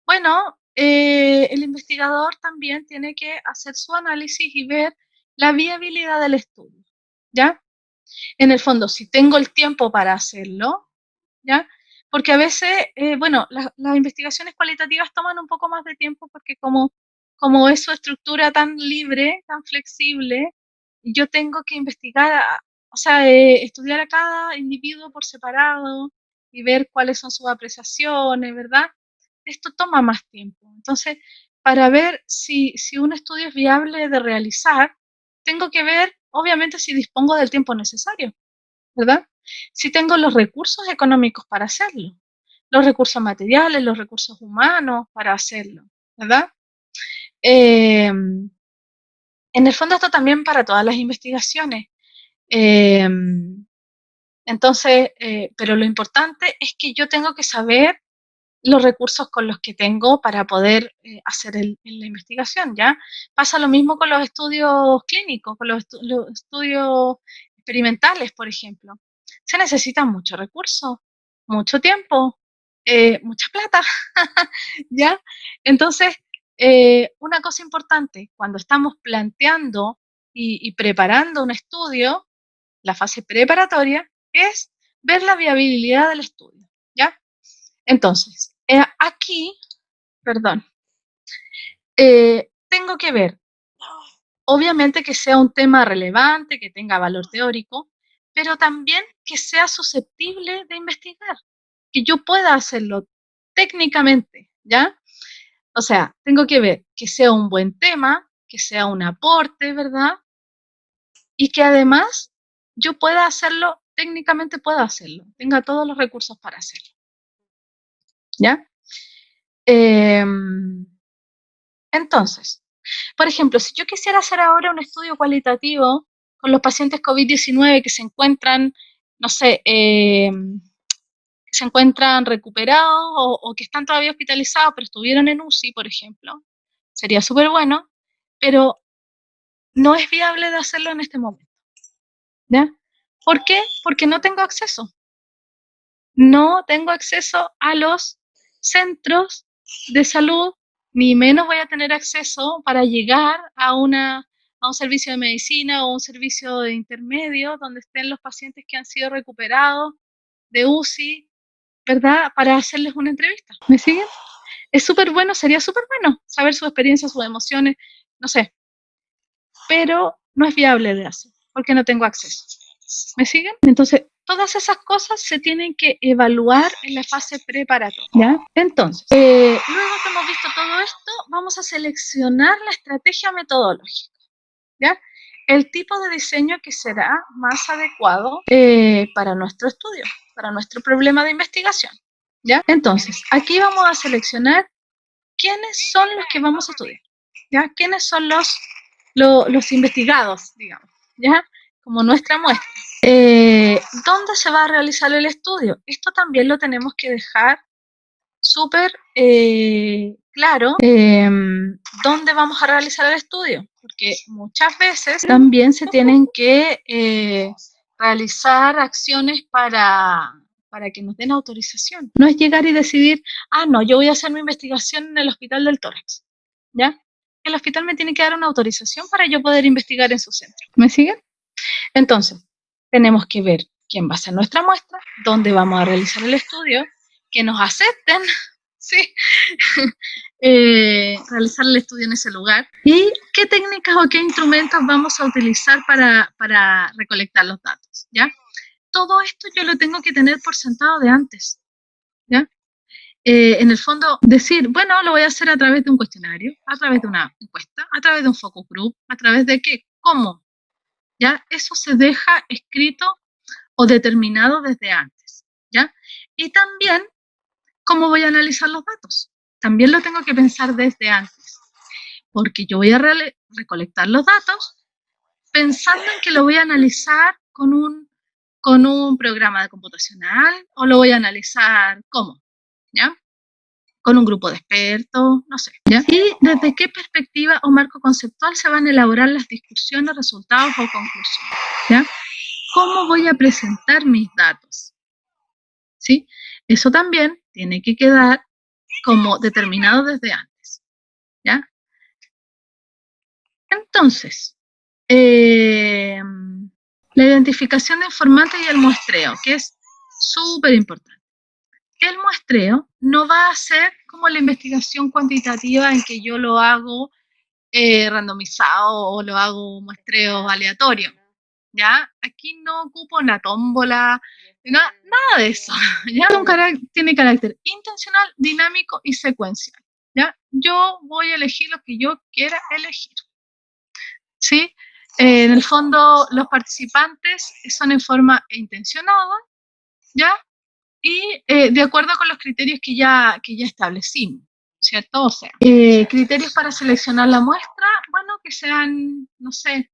bueno, el investigador también tiene que hacer su análisis y ver la viabilidad del estudio, ¿ya? En el fondo, si tengo el tiempo para hacerlo, ¿ya? Porque a veces, bueno, las investigaciones cualitativas toman un poco más de tiempo porque como es su estructura tan libre, tan flexible, yo tengo que investigar, o sea, estudiar a cada individuo por separado y ver cuáles son sus apreciaciones, ¿verdad? Esto toma más tiempo. Entonces, para ver si un estudio es viable de realizar, tengo que ver, obviamente, si dispongo del tiempo necesario, ¿verdad? Si tengo los recursos económicos para hacerlo. los recursos materiales, los recursos humanos para hacerlo, ¿verdad? En el fondo esto también para todas las investigaciones. Entonces, pero lo importante es que yo tengo que saber los recursos con los que tengo para poder hacer la investigación, ¿ya? Pasa lo mismo con los estudios clínicos, con los estudios experimentales, por ejemplo. Se necesitan muchos recursos, mucho tiempo, mucha plata, ¿ya? Entonces, una cosa importante, cuando estamos planteando y preparando un estudio, la fase preparatoria es ver la viabilidad del estudio, ¿ya? Entonces, aquí, perdón, tengo que ver, obviamente que sea un tema relevante, que tenga valor teórico, pero también que sea susceptible de investigar, que yo pueda hacerlo técnicamente, ¿ya? O sea, tengo que ver que sea un buen tema, que sea un aporte, ¿verdad? Y que además yo pueda hacerlo, técnicamente pueda hacerlo, tenga todos los recursos para hacerlo, ¿ya? Entonces, por ejemplo, si yo quisiera hacer ahora un estudio cualitativo con los pacientes COVID-19 que se encuentran, no sé, que se encuentran recuperados o que están todavía hospitalizados, pero estuvieron en UCI, por ejemplo, sería súper bueno, pero no es viable de hacerlo en este momento, ¿ya? ¿Por qué? Porque no tengo acceso. No tengo acceso a los centros de salud, ni menos voy a tener acceso para llegar a un servicio de medicina o un servicio de intermedio donde estén los pacientes que han sido recuperados de UCI, ¿verdad? Para hacerles una entrevista. ¿Me siguen? Es súper bueno, sería súper bueno saber sus experiencias, sus emociones, no sé, pero no es viable de hacer porque no tengo acceso. ¿Me siguen? Entonces, todas esas cosas se tienen que evaluar en la fase preparatoria, ¿ya? Entonces, luego que hemos visto todo esto, vamos a seleccionar la estrategia metodológica, ¿ya? El tipo de diseño que será más adecuado para nuestro estudio, para nuestro problema de investigación, ¿ya? Entonces, aquí vamos a seleccionar quiénes son los que vamos a estudiar, ¿ya? ¿Quiénes son los investigados, digamos, ¿ya? Como nuestra muestra. ¿Dónde se va a realizar el estudio? Esto también lo tenemos que dejar súper claro. ¿Dónde vamos a realizar el estudio? Porque muchas veces también se tienen que realizar acciones para que nos den autorización. No es llegar y decidir, no, yo voy a hacer mi investigación en el Hospital del Tórax, ¿ya? El hospital me tiene que dar una autorización para yo poder investigar en su centro. ¿Me siguen? Entonces, tenemos que ver quién va a ser nuestra muestra, dónde vamos a realizar el estudio, que nos acepten, ¿sí? Realizar el estudio en ese lugar y qué técnicas o qué instrumentos vamos a utilizar para recolectar los datos, ¿ya? Todo esto yo lo tengo que tener por sentado de antes, ¿ya? En el fondo, decir, bueno, lo voy a hacer a través de un cuestionario, a través de una encuesta, a través de un focus group, a través de qué, cómo, ¿ya? Eso se deja escrito o determinado desde antes, ¿ya? Y también, ¿cómo voy a analizar los datos? También lo tengo que pensar desde antes, porque yo voy a recolectar los datos pensando en que lo voy a analizar con un programa de computacional o lo voy a analizar ¿cómo? ¿Ya? Con un grupo de expertos, no sé, ¿ya? Y desde qué perspectiva o marco conceptual se van a elaborar las discusiones, resultados o conclusiones, ¿ya? ¿Cómo voy a presentar mis datos? ¿Sí? Eso también tiene que quedar como determinado desde antes, ¿ya? Entonces, la identificación de informantes y el muestreo, que es súper importante. El muestreo no va a ser como la investigación cuantitativa en que yo lo hago randomizado o lo hago muestreo aleatorio, ¿ya? Aquí no ocupo una tómbola, nada de eso, ¿ya? Tiene carácter intencional, dinámico y secuencial, ¿ya? Yo voy a elegir lo que yo quiera elegir, ¿sí? En el fondo, los participantes son en forma intencionada, ¿ya? y de acuerdo con los criterios que ya establecimos, ¿cierto? O sea, criterios para seleccionar la muestra, bueno, que sean, no sé,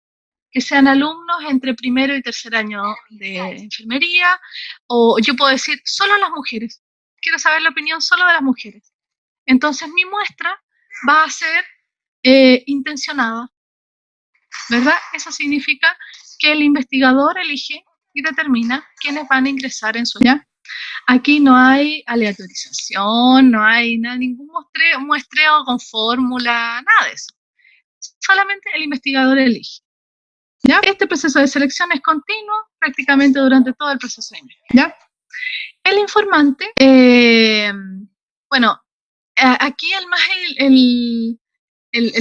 que sean alumnos entre primero y tercer año de enfermería, o yo puedo decir solo las mujeres. Quiero saber la opinión solo de las mujeres. Entonces mi muestra va a ser intencionada, ¿verdad? Eso significa que el investigador elige y determina quiénes van a ingresar en su... ¿ya? Aquí no hay aleatorización, no hay ningún muestreo con fórmula, nada de eso. Solamente el investigador elige. ¿Ya? Este proceso de selección es continuo prácticamente durante todo el proceso de investigación. ¿Ya? El informante, bueno, aquí el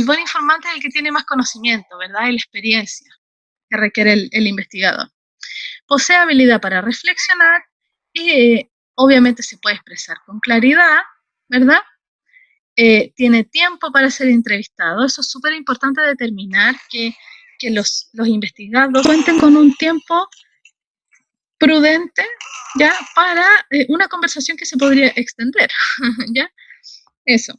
buen informante es el que tiene más conocimiento, ¿verdad? Y la experiencia que requiere el investigador. Posee habilidad para reflexionar y obviamente se puede expresar con claridad, ¿verdad? Tiene tiempo para ser entrevistado. Eso es súper importante determinar que los investigados cuenten con un tiempo prudente, ¿ya? Para una conversación que se podría extender, ¿ya? Eso.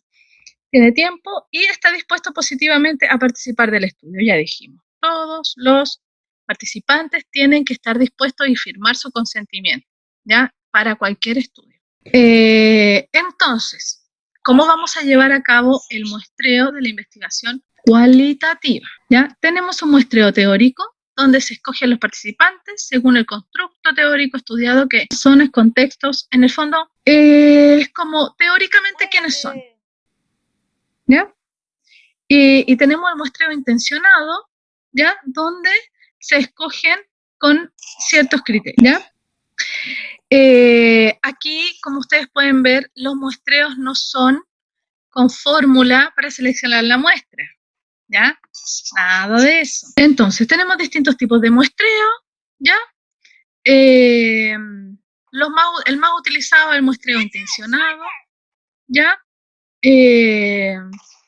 Tiene tiempo y está dispuesto positivamente a participar del estudio, ya dijimos. Todos los participantes tienen que estar dispuestos y firmar su consentimiento, ¿ya? Para cualquier estudio. Entonces, ¿cómo vamos a llevar a cabo el muestreo de la investigación cualitativa? ¿Ya? Tenemos un muestreo teórico donde se escogen los participantes según el constructo teórico estudiado, que son contextos, en el fondo, es como teóricamente quiénes son. ¿Ya? Y tenemos el muestreo intencionado, ¿ya? Donde se escogen con ciertos criterios, ¿ya? Aquí, como ustedes pueden ver, los muestreos no son con fórmula para seleccionar la muestra, ¿ya? Nada de eso. Entonces, tenemos distintos tipos de muestreo, ¿ya? El más utilizado es el muestreo intencionado, ¿ya?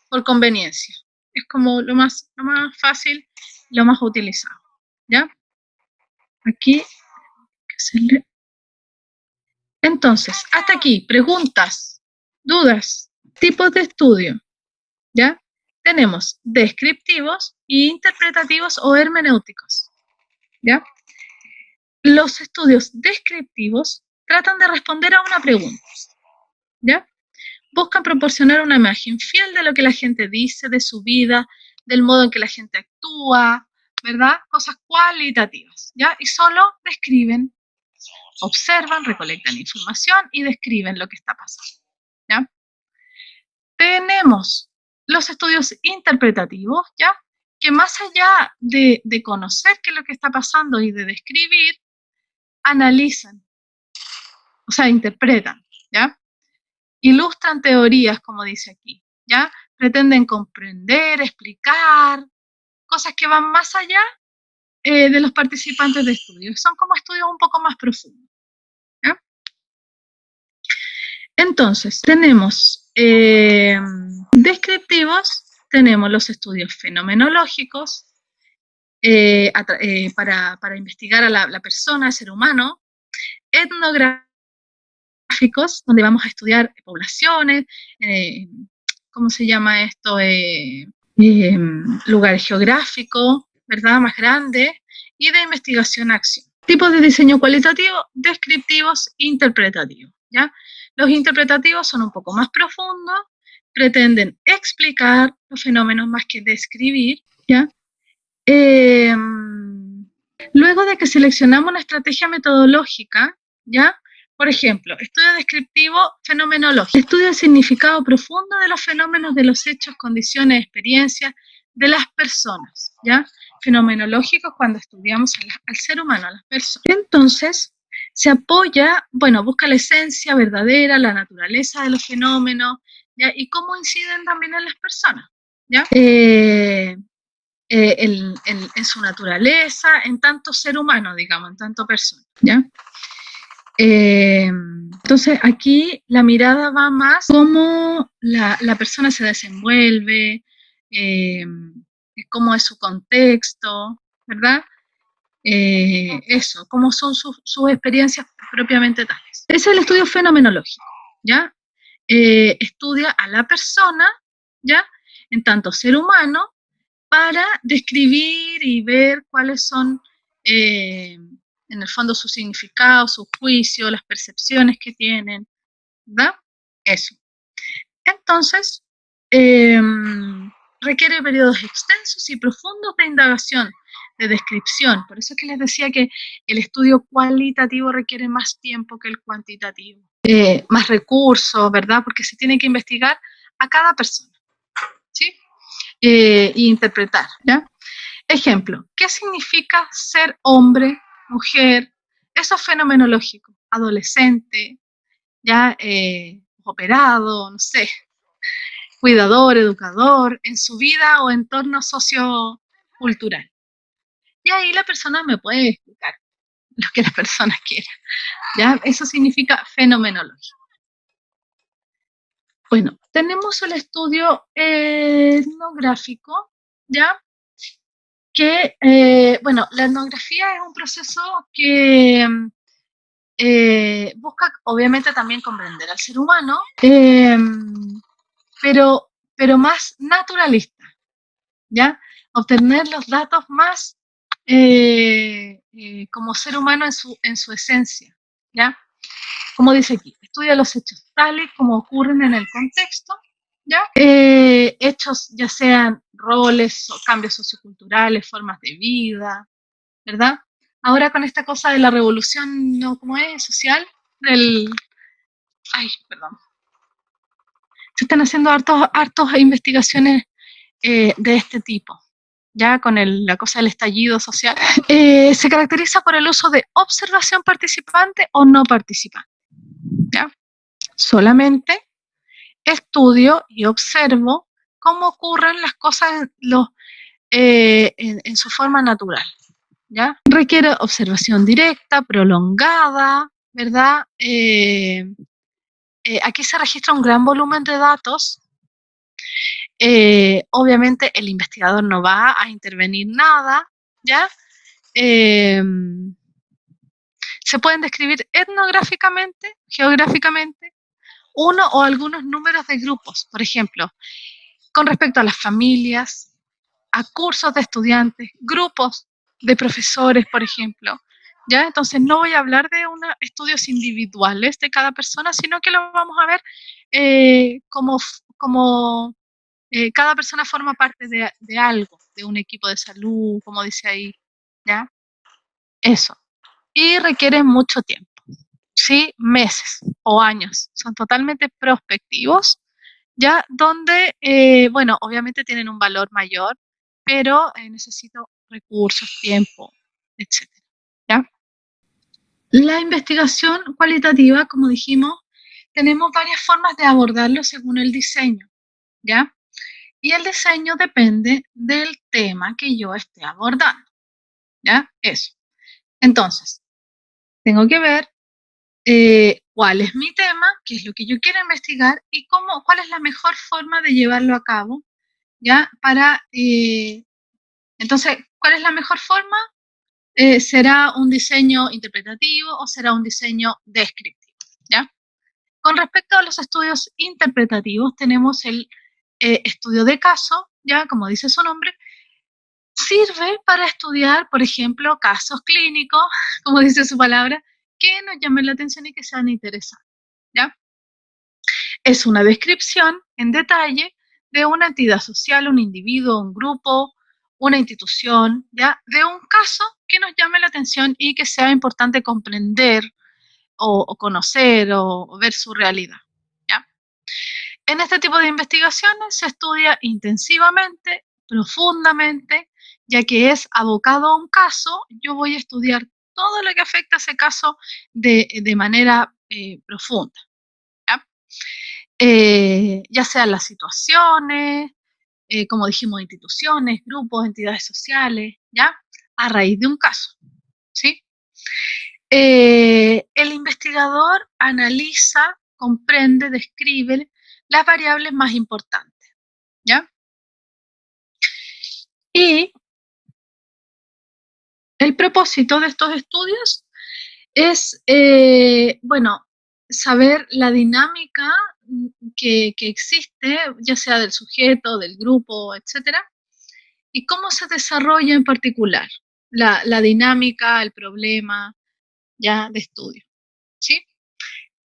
Por conveniencia. Es como lo más fácil, lo más utilizado, ¿ya? Aquí, entonces, hasta aquí, preguntas, dudas, tipos de estudio, ¿ya? Tenemos descriptivos, interpretativos o hermenéuticos, ¿ya? Los estudios descriptivos tratan de responder a una pregunta, ¿ya? Buscan proporcionar una imagen fiel de lo que la gente dice, de su vida, del modo en que la gente actúa, ¿verdad? Cosas cualitativas, ¿ya? Y solo describen, observan, recolectan información y describen lo que está pasando, ¿ya? Tenemos los estudios interpretativos, ¿ya? Que más allá de conocer qué es lo que está pasando y de describir, analizan, o sea, interpretan, ¿ya? Ilustran teorías, como dice aquí, ¿ya? Pretenden comprender, explicar, cosas que van más allá de los participantes de estudios. Son como estudios un poco más profundos, ¿ya? Entonces, tenemos descriptivos, tenemos los estudios fenomenológicos, para investigar a la persona, al ser humano, etnográficos, donde vamos a estudiar poblaciones, ¿cómo se llama esto? Lugar geográfico, ¿verdad? Más grande, y de investigación-acción. Tipos de diseño cualitativo, descriptivos, interpretativos, ¿ya? Los interpretativos son un poco más profundos, pretenden explicar los fenómenos más que describir, ¿ya? Luego de que seleccionamos una estrategia metodológica, ¿ya? Por ejemplo, estudio descriptivo fenomenológico, estudio el significado profundo de los fenómenos, de los hechos, condiciones, experiencias de las personas, ¿ya? Fenomenológicos cuando estudiamos al ser humano, a las personas. Entonces, se apoya, bueno, busca la esencia verdadera, la naturaleza de los fenómenos, ¿ya? Y cómo inciden también en las personas, ¿ya? En su naturaleza, en tanto ser humano, digamos, en tanto persona, ¿ya? Entonces, aquí la mirada va más cómo la persona se desenvuelve, cómo es su contexto, ¿verdad? eso, cómo son sus experiencias propiamente tales. Ese es el estudio fenomenológico, ¿ya? Estudia a la persona, ¿ya? En tanto ser humano, para describir y ver cuáles son, en el fondo, sus significados, sus juicios, las percepciones que tienen, ¿verdad? Eso. Entonces, requiere periodos extensos y profundos de indagación, de descripción. Por eso es que les decía que el estudio cualitativo requiere más tiempo que el cuantitativo. Más recursos, ¿verdad? Porque se tiene que investigar a cada persona, ¿sí? E interpretar, ¿ya? Ejemplo, ¿qué significa ser hombre, mujer? Eso es fenomenológico. Adolescente, ya operado, no sé, cuidador, educador, en su vida o entorno sociocultural. Y ahí la persona me puede explicar lo que la persona quiera. ¿Ya? Eso significa fenomenología. Bueno, tenemos el estudio etnográfico, ¿ya? Que, bueno, la etnografía es un proceso que busca, obviamente, también comprender al ser humano, pero más naturalista, ¿ya? Obtener los datos más como ser humano en su esencia, ¿ya? Como dice aquí, estudia los hechos tales como ocurren en el contexto, ¿ya? Hechos ya sean roles o cambios socioculturales, formas de vida, ¿verdad? Ahora con esta cosa de la revolución, ¿no? ¿Cómo es? Social, del... Ay, perdón. Se están haciendo hartos investigaciones de este tipo, ya con la cosa del estallido social. Se caracteriza por el uso de observación participante o no participante, ¿ya? Solamente estudio y observo cómo ocurren las cosas en su forma natural, ¿ya? Requiere observación directa, prolongada, ¿verdad? Aquí se registra un gran volumen de datos. Obviamente el investigador no va a intervenir nada, ¿ya? Se pueden describir etnográficamente, geográficamente, uno o algunos números de grupos, por ejemplo, con respecto a las familias, a cursos de estudiantes, grupos de profesores, por ejemplo. ¿Ya? Entonces no voy a hablar de estudios individuales de cada persona, sino que lo vamos a ver como cada persona forma parte de algo, de un equipo de salud, como dice ahí. ¿Ya? Eso. Y requiere mucho tiempo, ¿sí? Meses o años. Son totalmente prospectivos, ¿ya? Donde, bueno, obviamente tienen un valor mayor, pero necesito recursos, tiempo, etcétera, ¿ya? La investigación cualitativa, como dijimos, tenemos varias formas de abordarlo según el diseño, ¿ya? Y el diseño depende del tema que yo esté abordando, ¿ya? Eso. Entonces, tengo que ver cuál es mi tema, qué es lo que yo quiero investigar y cuál es la mejor forma de llevarlo a cabo, ¿ya? Entonces, ¿cuál es la mejor forma? ¿Será un diseño interpretativo o será un diseño descriptivo? ¿Ya? Con respecto a los estudios interpretativos, tenemos el estudio de caso, ¿ya? Como dice su nombre, sirve para estudiar, por ejemplo, casos clínicos, como dice su palabra, que nos llamen la atención y que sean interesantes, ¿ya? Es una descripción en detalle de una entidad social, un individuo, un grupo, una institución, ¿ya? De un caso que nos llame la atención y que sea importante comprender o conocer o ver su realidad, ¿ya? En este tipo de investigaciones se estudia intensivamente, profundamente, ya que es abocado a un caso, yo voy a estudiar todo lo que afecta a ese caso de manera profunda, ¿ya? Ya sean las situaciones, como dijimos, instituciones, grupos, entidades sociales, ¿ya? A raíz de un caso, ¿sí? El investigador analiza, comprende, describe las variables más importantes, ¿ya? Y El propósito de estos estudios es, bueno, saber la dinámica que existe, ya sea del sujeto, del grupo, etcétera, y cómo se desarrolla en particular la dinámica, el problema ya de estudio, ¿sí?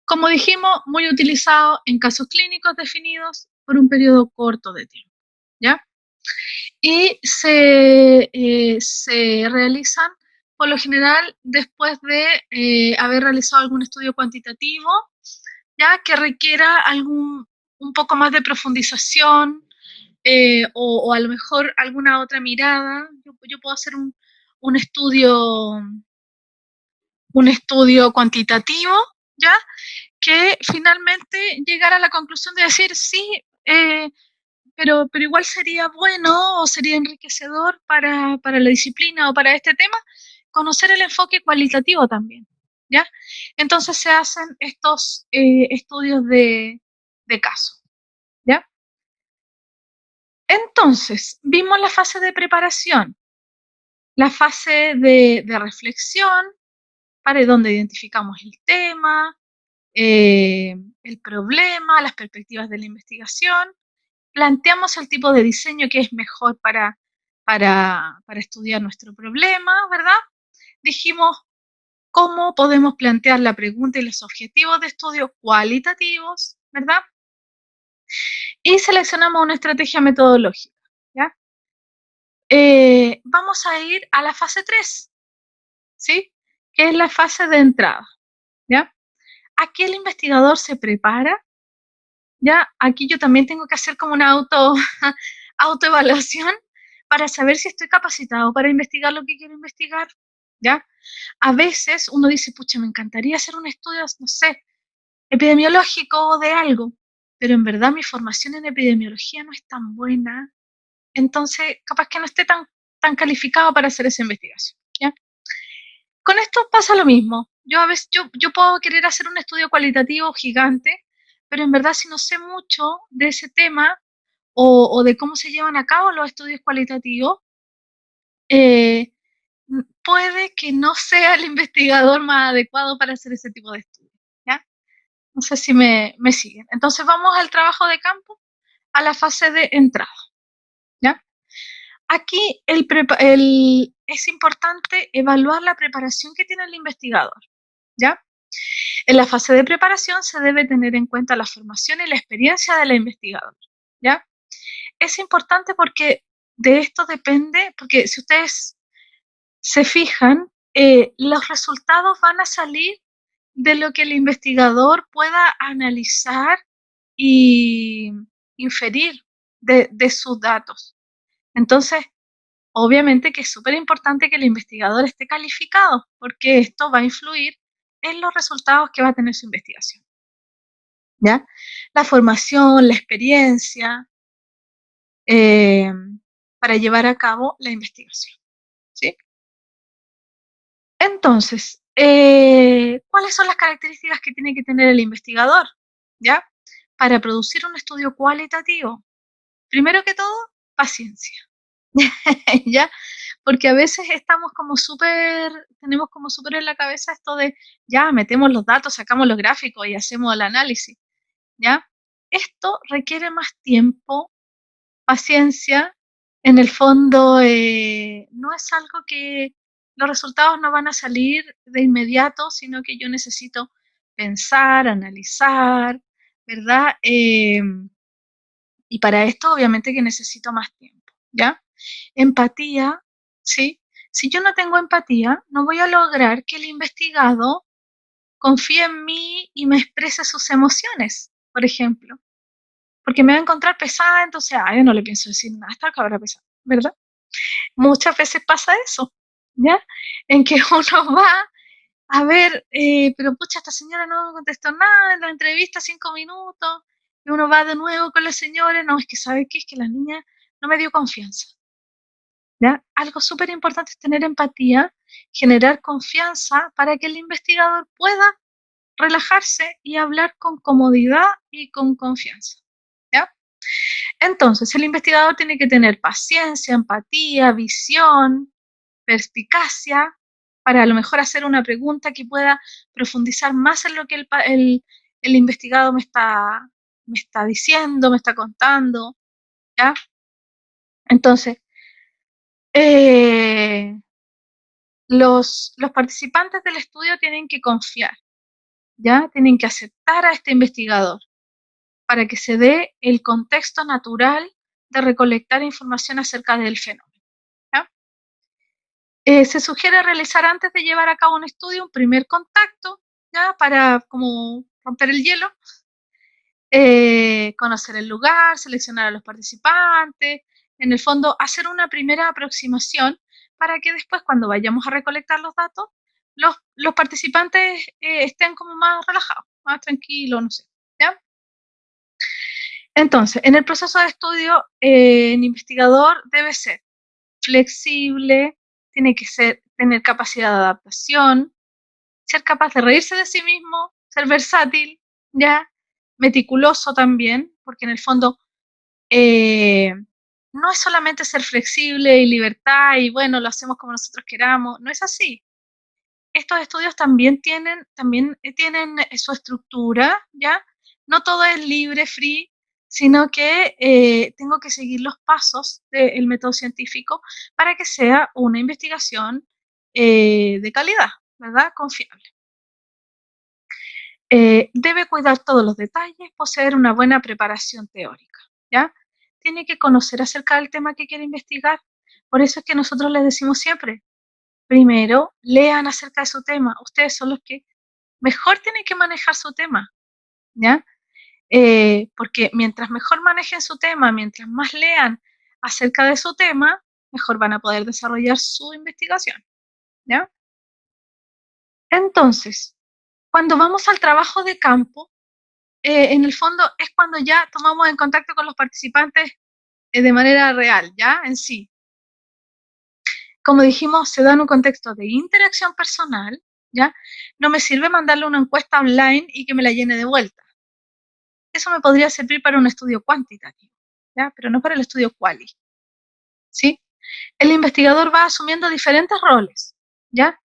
Como dijimos, muy utilizado en casos clínicos definidos por un periodo corto de tiempo, ¿ya? Y se realizan por lo general después de haber realizado algún estudio cuantitativo, ya que requiera un poco más de profundización, o a lo mejor alguna otra mirada. Yo puedo hacer un estudio, un estudio cuantitativo, ¿ya? Que finalmente llegar a la conclusión de decir, sí, pero igual sería bueno o sería enriquecedor para la disciplina o para este tema conocer el enfoque cualitativo también, ¿ya? Entonces se hacen estos estudios de caso, ¿ya? Entonces, vimos la fase de preparación, la fase de reflexión, para donde identificamos el tema, el problema, las perspectivas de la investigación, planteamos el tipo de diseño que es mejor para estudiar nuestro problema, ¿verdad? Dijimos cómo podemos plantear la pregunta y los objetivos de estudio cualitativos, ¿verdad? Y seleccionamos una estrategia metodológica, ¿ya? Vamos a ir a la fase 3, ¿sí? Que es la fase de entrada, ¿ya? Aquí el investigador se prepara, ¿ya? Aquí yo también tengo que hacer como una autoevaluación para saber si estoy capacitado para investigar lo que quiero investigar, ¿ya? A veces uno dice, pucha, me encantaría hacer un estudio, no sé, epidemiológico de algo, pero en verdad mi formación en epidemiología no es tan buena, entonces capaz que no esté tan calificado para hacer esa investigación, ¿ya? Con esto pasa lo mismo. Yo a veces yo puedo querer hacer un estudio cualitativo gigante, pero en verdad si no sé mucho de ese tema o de cómo se llevan a cabo los estudios cualitativos, eh, puede que no sea el investigador más adecuado para hacer ese tipo de estudios, ¿ya? No sé si me siguen. Entonces vamos al trabajo de campo, a la fase de entrada, ¿ya? Aquí es importante evaluar la preparación que tiene el investigador, ¿ya? En la fase de preparación se debe tener en cuenta la formación y la experiencia del investigador, ¿ya? Es importante porque de esto depende, porque si ustedes se fijan, los resultados van a salir de lo que el investigador pueda analizar y inferir de sus datos. Entonces, obviamente que es súper importante que el investigador esté calificado, porque esto va a influir en los resultados que va a tener su investigación, ¿ya? La formación, la experiencia, eh, para llevar a cabo la investigación, ¿sí? Entonces, ¿cuáles son las características que tiene que tener el investigador, ¿ya? Para producir un estudio cualitativo. Primero que todo, paciencia, ¿ya? Porque a veces estamos como tenemos como súper en la cabeza esto de, ya, metemos los datos, sacamos los gráficos y hacemos el análisis, ¿ya? Esto requiere más tiempo, paciencia. En el fondo, no es algo que los resultados no van a salir de inmediato, sino que yo necesito pensar, analizar, ¿verdad? Y para esto, obviamente, que necesito más tiempo, ¿ya? Empatía, ¿sí? Si yo no tengo empatía, no voy a lograr que el investigado confíe en mí y me exprese sus emociones, por ejemplo, porque me va a encontrar pesada, entonces, yo no le pienso decir nada, esta cabra pesada, ¿verdad? Muchas veces pasa eso, ¿ya? En que uno va a ver, pero pucha, esta señora no contestó nada en la entrevista, 5 minutos, y uno va de nuevo con la señora, no, es que ¿sabe qué? Es que la niña no me dio confianza, ¿ya? Algo súper importante es tener empatía, generar confianza para que el investigador pueda relajarse y hablar con comodidad y con confianza, ¿ya? Entonces, el investigador tiene que tener paciencia, empatía, visión, perspicacia, para a lo mejor hacer una pregunta que pueda profundizar más en lo que el investigado me está diciendo, me está contando, ¿ya? Entonces, los participantes del estudio tienen que confiar, ¿ya? Tienen que aceptar a este investigador para que se dé el contexto natural de recolectar información acerca del fenómeno, ¿ya? Se sugiere realizar antes de llevar a cabo un estudio un primer contacto, ¿ya? Para como romper el hielo, conocer el lugar, seleccionar a los participantes, en el fondo hacer una primera aproximación para que después cuando vayamos a recolectar los datos, los participantes estén como más relajados, más tranquilos, no sé, ¿ya? Entonces, en el proceso de estudio, el investigador debe ser flexible, tiene que tener capacidad de adaptación, ser capaz de reírse de sí mismo, ser versátil, ¿ya? Meticuloso también, porque en el fondo no es solamente ser flexible y libertad y bueno, lo hacemos como nosotros queramos, no es así. Estos estudios también tienen su estructura, ¿ya? No todo es libre, free, sino que tengo que seguir los pasos del método científico para que sea una investigación de calidad, ¿verdad? Confiable. Debe cuidar todos los detalles, poseer una buena preparación teórica, ¿ya? Tiene que conocer acerca del tema que quiere investigar. Por eso es que nosotros les decimos siempre, primero, lean acerca de su tema. Ustedes son los que mejor tienen que manejar su tema, ¿ya? Porque mientras mejor manejen su tema, mientras más lean acerca de su tema, mejor van a poder desarrollar su investigación, ¿ya? Entonces, cuando vamos al trabajo de campo, en el fondo es cuando ya tomamos en contacto con los participantes de manera real, ¿ya? En sí. Como dijimos, se da en un contexto de interacción personal, ¿ya? No me sirve mandarle una encuesta online y que me la llene de vuelta. Eso me podría servir para un estudio cuantitativo, ¿ya? Pero no para el estudio quali, ¿sí? El investigador va asumiendo diferentes roles, ¿ya?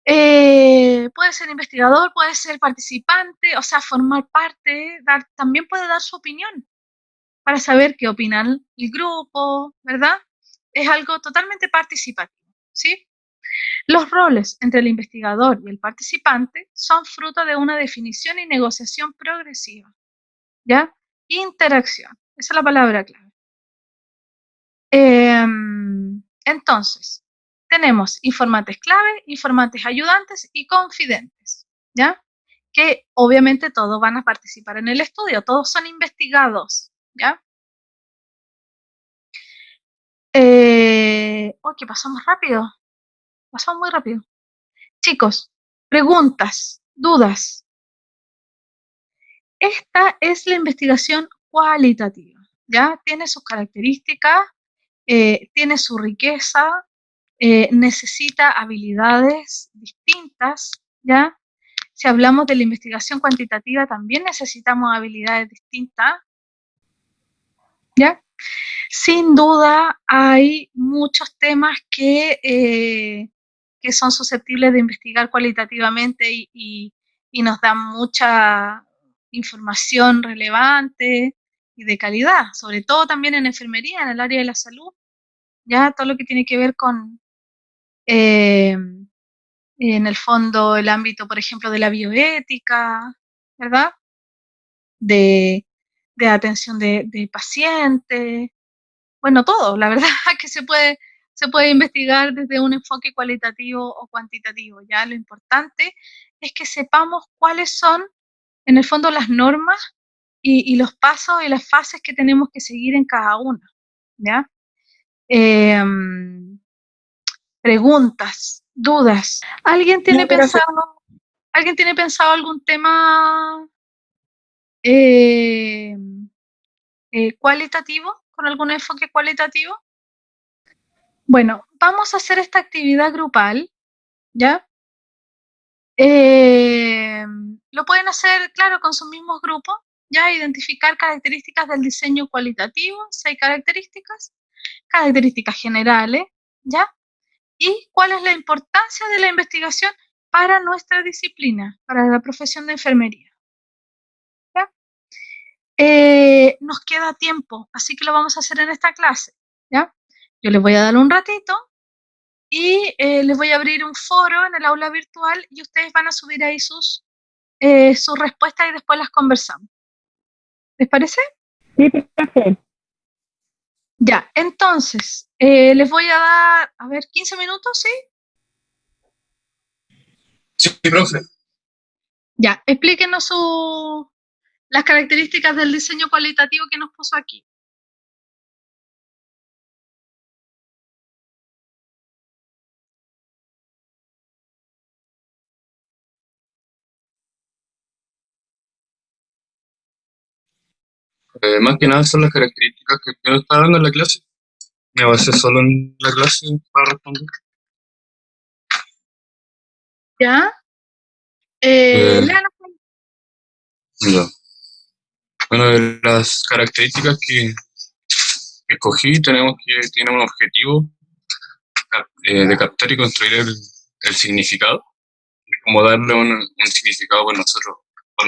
Puede ser investigador, puede ser participante, o sea, formar parte, también puede dar su opinión para saber qué opinan el grupo, ¿verdad? Es algo totalmente participativo, ¿sí? Los roles entre el investigador y el participante son fruto de una definición y negociación progresiva, ¿ya? Interacción, esa es la palabra clave. Entonces, tenemos informantes clave, informantes ayudantes y confidentes, ¿ya? Que obviamente todos van a participar en el estudio, todos son investigados, ¿ya? Que pasamos rápido, pasamos muy rápido. Chicos, preguntas, dudas. Esta es la investigación cualitativa, ¿ya? Tiene sus características, tiene su riqueza, necesita habilidades distintas, ¿ya? Si hablamos de la investigación cuantitativa, también necesitamos habilidades distintas, ¿ya? Sin duda hay muchos temas que son susceptibles de investigar cualitativamente y nos dan mucha información relevante y de calidad, sobre todo también en enfermería, en el área de la salud, ya todo lo que tiene que ver con, en el fondo, el ámbito, por ejemplo, de la bioética, ¿verdad? De, de atención de pacientes, bueno, todo, la verdad que se puede investigar desde un enfoque cualitativo o cuantitativo, ¿ya? Lo importante es que sepamos cuáles son, en el fondo, las normas y los pasos y las fases que tenemos que seguir en cada una, ¿ya? Preguntas, dudas. No, profe. ¿Alguien tiene pensado algún tema eh, cualitativo, con algún enfoque cualitativo? Bueno, vamos a hacer esta actividad grupal, ¿ya? Lo pueden hacer, claro, con sus mismos grupos, ¿ya? Identificar características del diseño cualitativo, 6 características generales, ¿ya? y cuál es la importancia de la investigación para nuestra disciplina, para la profesión de enfermería. ¿Ya? Nos queda tiempo, así que lo vamos a hacer en esta clase. ¿Ya? Yo les voy a dar un ratito y les voy a abrir un foro en el aula virtual y ustedes van a subir ahí sus respuestas y después las conversamos. ¿Les parece? Sí, profe. Ya, entonces, les voy a dar, 15 minutos, ¿sí? Sí, profe. Ya, explíquenos las características del diseño cualitativo que nos puso aquí. Más que nada son las características que nos está dando en la clase. Me basé solo en la clase para responder. ¿Ya? Léanos. Ya. Bueno, de las características que escogí, tenemos que tiene un objetivo de captar y construir el significado, como darle un significado por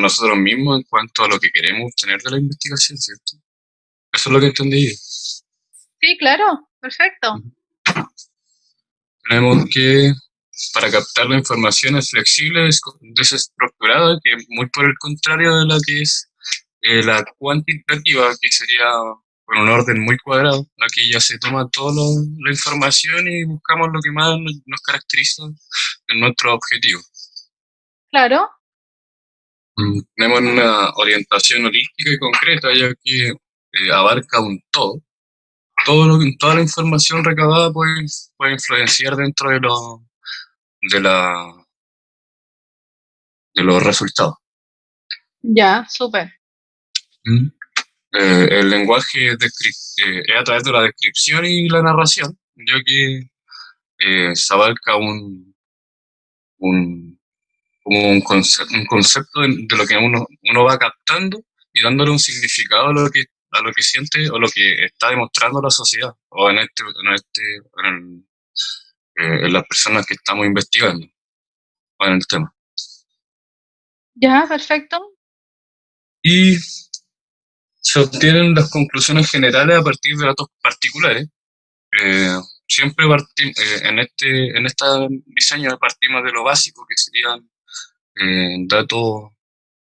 nosotros mismos en cuanto a lo que queremos obtener de la investigación, ¿cierto? Eso es lo que entendí yo. Sí, claro, perfecto. Tenemos que, para captar la información, es flexible, es desestructurada, que muy por el contrario de la que es la cuantitativa, que sería con un orden muy cuadrado. Aquí ya se toma toda la información y buscamos lo que más nos caracteriza en nuestro objetivo. Claro. Tenemos una orientación holística y concreta, ya que abarca un todo. Toda la información recabada puede influenciar dentro de los resultados. Ya, súper. El lenguaje es a través de la descripción y la narración, ya que se abarca como un concepto de lo que uno va captando y dándole un significado a lo que siente o lo que está demostrando la sociedad, o en las personas que estamos investigando o en el tema. Ya, perfecto. Y se obtienen las conclusiones generales a partir de datos particulares. Siempre en este diseño partimos de lo básico, que serían datos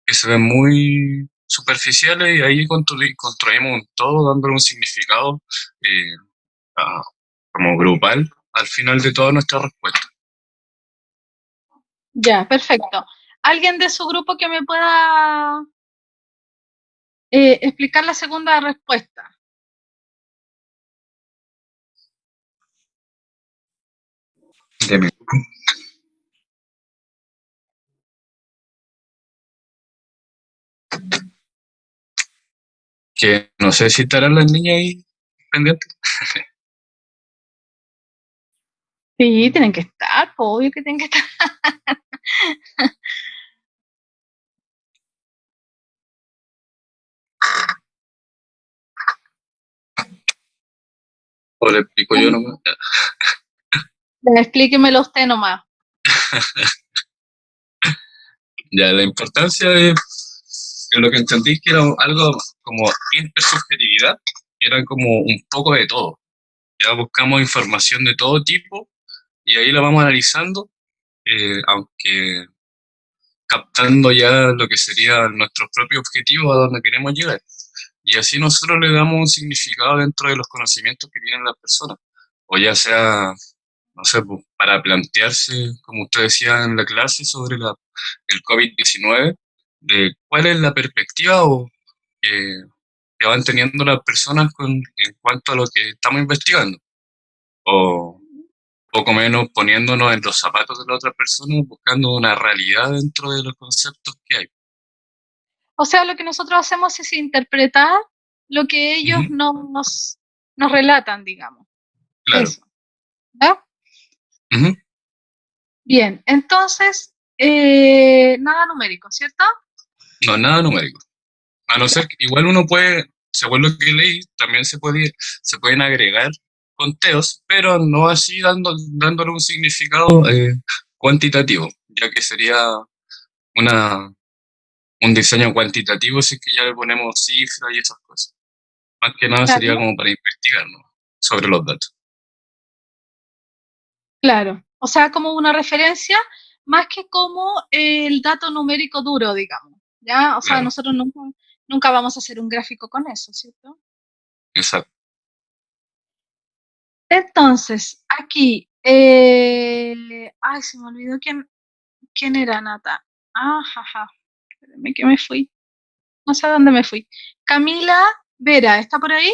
que se ven muy superficiales, y ahí construimos un todo dándole un significado como grupal al final de toda nuestra respuesta. Ya, perfecto. ¿Alguien de su grupo que me pueda explicar la segunda respuesta? De mi grupo. Que no sé si estarán las niñas ahí pendientes. Sí, tienen que estar, obvio que tienen que estar. O le explico yo nomás. Explíquemelo usted nomás. Ya, la importancia en lo que entendí que era algo como intersubjetividad, que era como un poco de todo. Ya buscamos información de todo tipo y ahí la vamos analizando, aunque captando ya lo que sería nuestro propio objetivo a donde queremos llegar. Y así nosotros le damos un significado dentro de los conocimientos que tienen las personas. O ya sea, no sé, pues, para plantearse, como usted decía en la clase, sobre el COVID-19, de cuál es la perspectiva que van teniendo las personas en cuanto a lo que estamos investigando. O poco menos poniéndonos en los zapatos de la otra persona, buscando una realidad dentro de los conceptos que hay. O sea, lo que nosotros hacemos es interpretar lo que ellos Ujú. nos relatan, digamos. Claro. Eso. ¿Ya? Ujú. Bien, entonces, nada numérico, ¿cierto? No, nada numérico. A no ser que igual uno puede, según lo que leí, también se pueden agregar conteos, pero no así dándole un significado cuantitativo, ya que sería un diseño cuantitativo si es que ya le ponemos cifras y esas cosas. Más que nada sería Claro, como para investigar, ¿no?, sobre los datos. claro. O sea, como una referencia más que como el dato numérico duro, digamos. ¿Ya? O sea, Claro, nosotros nunca vamos a hacer un gráfico con eso, ¿cierto? exacto. Entonces, aquí, ay, se me olvidó quién era Nata. Ah, jaja, espérenme que me fui. No sé a dónde me fui. Camila Vera, ¿está por ahí?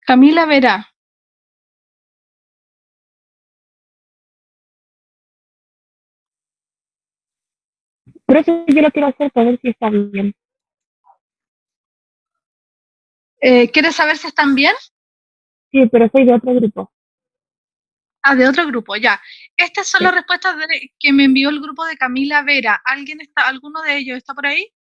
Camila Vera. Pero eso yo lo quiero hacer para ver si está bien. ¿Quieres saber si están bien? Sí, pero soy de otro grupo. Ah, de otro grupo, ya. Estas son Sí. las respuestas que me envió el grupo de Camila Vera. ¿Alguno de ellos está por ahí?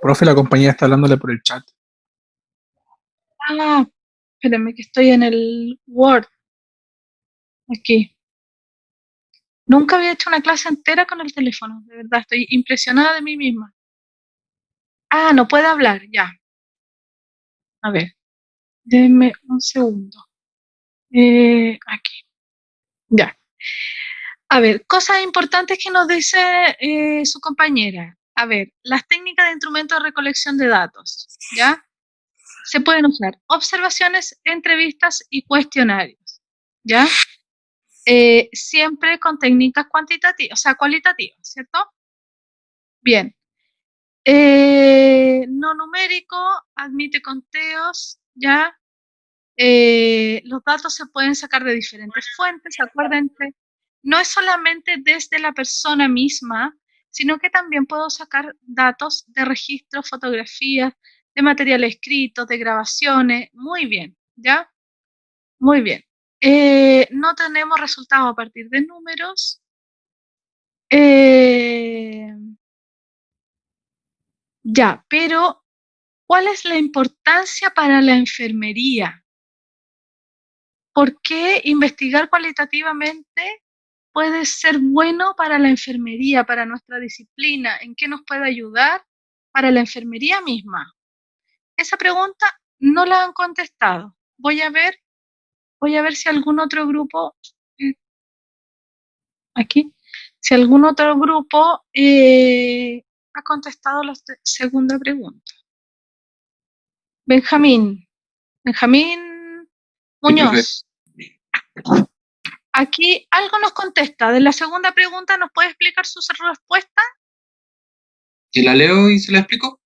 Profe, la compañía está hablándole por el chat. Ah, espérenme que estoy en el Word. Aquí. Nunca había hecho una clase entera con el teléfono, de verdad, estoy impresionada de mí misma. Ah, no puede hablar, ya. A ver, denme un segundo. Aquí, ya. A ver, cosas importantes que nos dice su compañera. A ver, las técnicas de instrumentos de recolección de datos, ¿ya? Se pueden usar observaciones, entrevistas y cuestionarios, ¿ya? Siempre con técnicas cuantitativas, o sea, cualitativas, ¿cierto? Bien. No numérico, admite conteos, ¿ya? Los datos se pueden sacar de diferentes fuentes, acuérdense. No es solamente desde la persona misma, sino que también puedo sacar datos de registros, fotografías, de material escrito, de grabaciones. Muy bien, ¿ya? Muy bien. No tenemos resultados a partir de números. Ya, pero ¿cuál es la importancia para la enfermería? ¿Por qué investigar cualitativamente puede ser bueno para la enfermería, para nuestra disciplina? ¿En qué nos puede ayudar para la enfermería misma? Esa pregunta no la han contestado. Voy a ver si algún otro grupo, eh, aquí, si algún otro grupo ha contestado la segunda pregunta. Benjamín Sí, profe. Muñoz. Aquí algo nos contesta. De la segunda pregunta, ¿nos puede explicar su respuesta? ¿Se la leo y se la explico?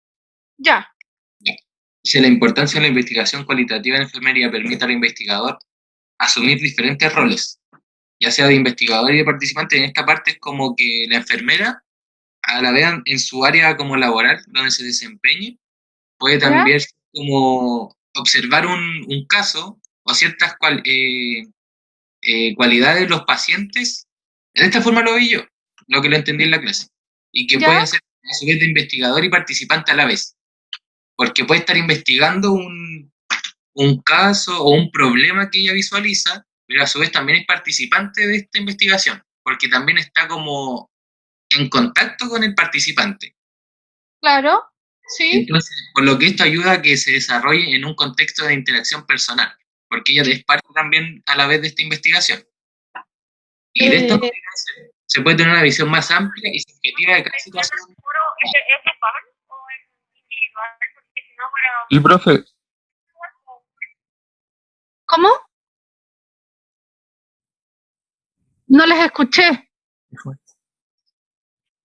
Ya. Dice, la importancia de la investigación cualitativa en enfermería permite al investigador asumir diferentes roles, ya sea de investigador y de participante. En esta parte es como que la enfermera, a la vez en su área como laboral, donde se desempeñe, puede ¿Ya? también como observar un caso o ciertas cualidades de los pacientes. De esta forma lo vi yo, lo que lo entendí en la clase. Y que ¿Ya? pueden ser a su vez de investigador y participante a la vez. Porque puede estar investigando un caso o un problema que ella visualiza, pero a su vez también es participante de esta investigación, porque también está como en contacto con el participante. Claro. Sí. Entonces, por lo que esto ayuda a que se desarrolle en un contexto de interacción personal, porque ella es parte también a la vez de esta investigación. Y de esta Eh, manera se puede tener una visión más amplia y subjetiva de cada situación. Y profe, ¿Cómo? No les escuché.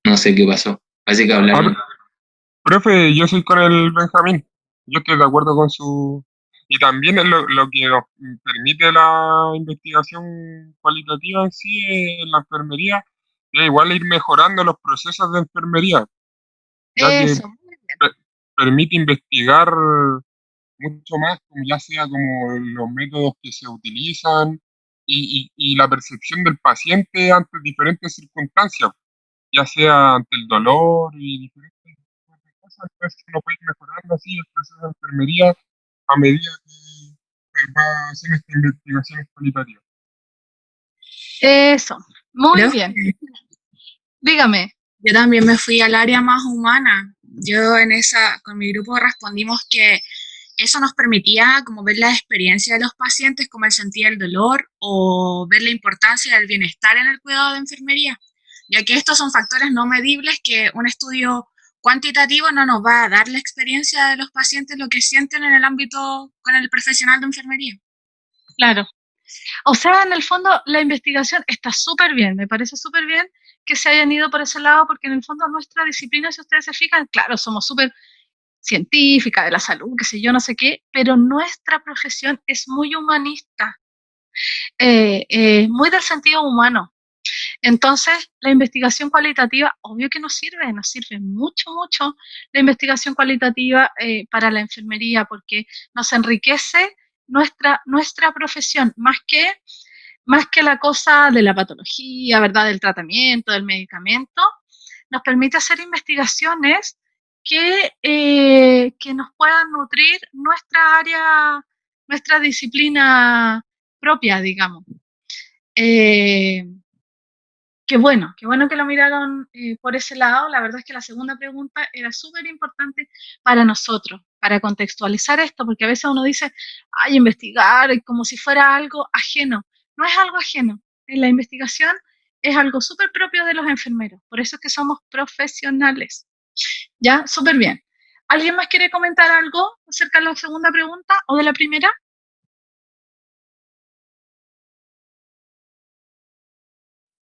No sé qué pasó. Parece que hablaron. profe, yo soy con el Benjamín. Yo estoy de acuerdo con su... Y también es lo que nos permite la investigación cualitativa en sí, en la enfermería, es igual ir mejorando los procesos de enfermería, ya que Eso. Muy bien. permite investigar mucho más, como ya sea como los métodos que se utilizan y la percepción del paciente ante diferentes circunstancias, ya sea ante el dolor y diferentes tipos de cosas. Entonces uno puede ir mejorando así el proceso de enfermería a medida que va haciendo estas investigaciones cualitativas. Eso, muy Creo bien. Dígame. Yo también me fui al área más humana. Yo con mi grupo respondimos que eso nos permitía como ver la experiencia de los pacientes, como el sentir el dolor o ver la importancia del bienestar en el cuidado de enfermería, ya que estos son factores no medibles que un estudio cuantitativo no nos va a dar la experiencia de los pacientes, lo que sienten en el ámbito con el profesional de enfermería. Claro. O sea, en el fondo, la investigación está súper bien, me parece súper bien que se hayan ido por ese lado, porque en el fondo nuestra disciplina, si ustedes se fijan, claro, somos súper científica de la salud, qué sé yo, no sé qué, pero nuestra profesión es muy humanista, muy del sentido humano. Entonces, la investigación cualitativa, obvio que nos sirve mucho, mucho la investigación cualitativa para la enfermería, porque nos enriquece nuestra profesión, más que la cosa de la patología, ¿verdad? Del tratamiento, del medicamento, nos permite hacer investigaciones que nos puedan nutrir nuestra área, nuestra disciplina propia, digamos. Qué bueno que lo miraron por ese lado. La verdad es que la segunda pregunta era súper importante para nosotros, para contextualizar esto, porque a veces uno dice, ay, investigar, como si fuera algo ajeno. No es algo ajeno. La investigación es algo súper propio de los enfermeros. Por eso es que somos profesionales. ¿Ya? Súper bien. ¿Alguien más quiere comentar algo acerca de la segunda pregunta o de la primera?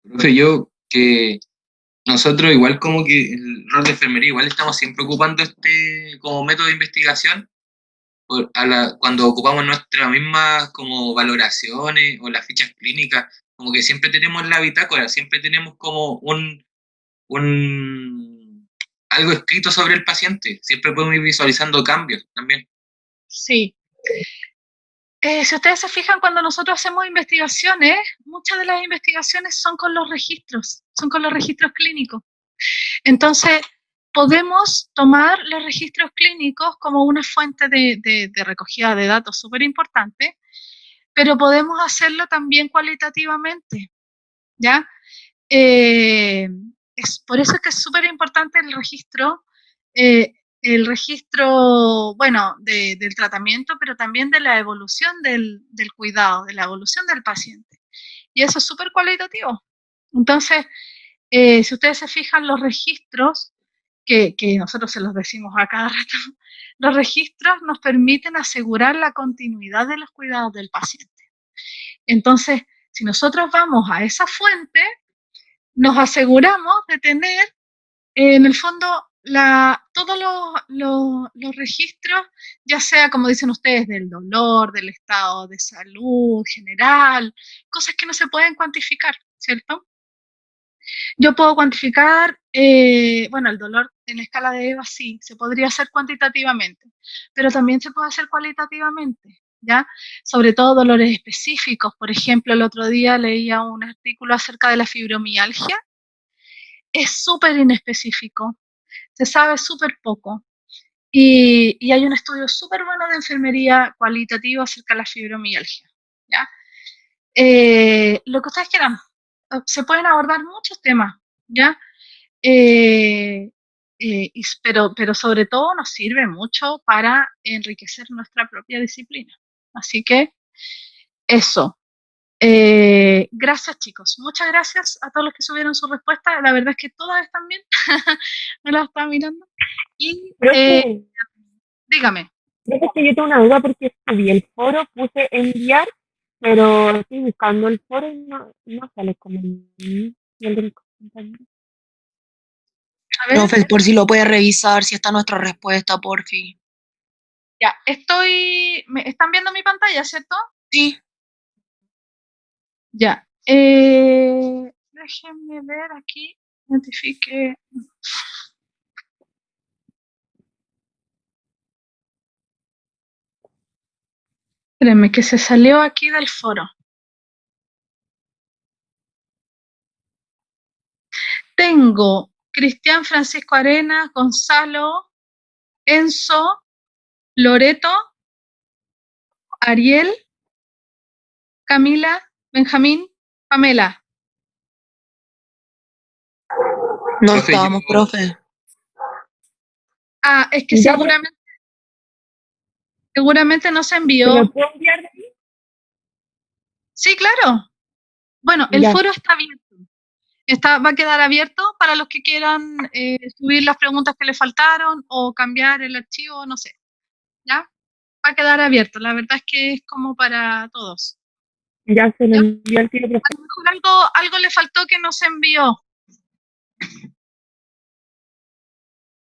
Profe, yo que nosotros igual como que el rol de enfermería igual estamos siempre ocupando este como método de investigación cuando ocupamos nuestras mismas como valoraciones o las fichas clínicas, como que siempre tenemos la bitácora, siempre tenemos como un algo escrito sobre el paciente, siempre podemos ir visualizando cambios también. Sí. Si ustedes se fijan, cuando nosotros hacemos investigaciones, muchas de las investigaciones son con los registros clínicos. Entonces, podemos tomar los registros clínicos como una fuente de recogida de datos súper importante, pero podemos hacerlo también cualitativamente, ¿ya? Por eso es que es súper importante el registro, bueno, del tratamiento, pero también de la evolución del cuidado, de la evolución del paciente. Y eso es súper cualitativo. Entonces, si ustedes se fijan, los registros, que nosotros se los decimos a cada rato, los registros nos permiten asegurar la continuidad de los cuidados del paciente. Entonces, si nosotros vamos a esa fuente, nos aseguramos de tener, en el fondo, todos los registros, ya sea, como dicen ustedes, del dolor, del estado de salud general, cosas que no se pueden cuantificar, ¿cierto? Yo puedo cuantificar, bueno, el dolor en la escala de EVA sí, se podría hacer cuantitativamente, pero también se puede hacer cualitativamente, ¿ya? Sobre todo dolores específicos. Por ejemplo, el otro día leía un artículo acerca de la fibromialgia. Es súper inespecífico, se sabe súper poco. Y hay un estudio súper bueno de enfermería cualitativo acerca de la fibromialgia, ¿ya? Lo que ustedes quieran, se pueden abordar muchos temas, ¿ya? Pero sobre todo nos sirve mucho para enriquecer nuestra propia disciplina. Así que eso. Gracias, chicos. Muchas gracias a todos los que subieron su respuesta. La verdad es que todas están bien. Me las estaba mirando. Y Profe, dígame. profe, que yo tengo una duda porque subí el foro, puse enviar, pero estoy buscando el foro y no sale como el de mis compañeros. A ver, Profe, por si lo puede revisar, si está nuestra respuesta, porfi. ya, ¿están viendo mi pantalla, cierto? Sí. Ya. Déjenme ver aquí. Identifique. Espérenme, que se salió aquí del foro. Tengo Cristian Francisco Arena, Gonzalo, Enzo, Loreto, Ariel, Camila, Benjamín, Pamela. No Profe, estábamos, yo- profe. Ah, es que Ya, seguramente no se ¿te envió. lo puedo enviar de ahí? Sí, claro. Bueno, el Ya. foro está abierto. Va a quedar abierto para los que quieran subir las preguntas que le faltaron o cambiar el archivo, no sé. ¿Ya? Va a quedar abierto. La verdad es que es como para todos. Ya se lo ¿Ya? envió al tiro, profe. A lo mejor algo le faltó que no se envió.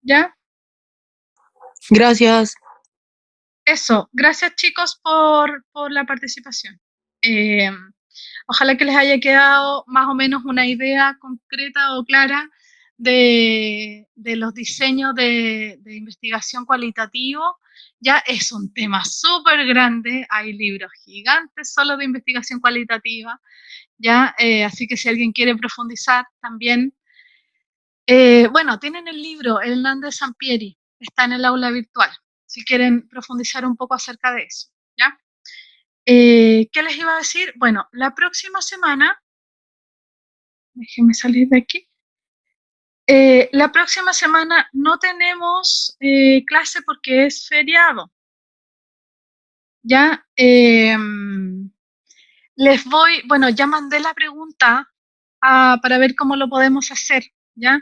¿Ya? Gracias. Eso. Gracias, chicos, por la participación. Ojalá que les haya quedado más o menos una idea concreta o clara de los diseños de investigación cualitativo. Ya es un tema súper grande, hay libros gigantes solo de investigación cualitativa, ya, así que si alguien quiere profundizar también, bueno, tienen el libro Hernández Sampieri, está en el aula virtual, si quieren profundizar un poco acerca de eso, ¿ya? ¿Qué les iba a decir? Bueno, la próxima semana, déjenme salir de aquí. La próxima semana no tenemos clase porque es feriado. Ya bueno, ya mandé la pregunta para ver cómo lo podemos hacer, ¿ya?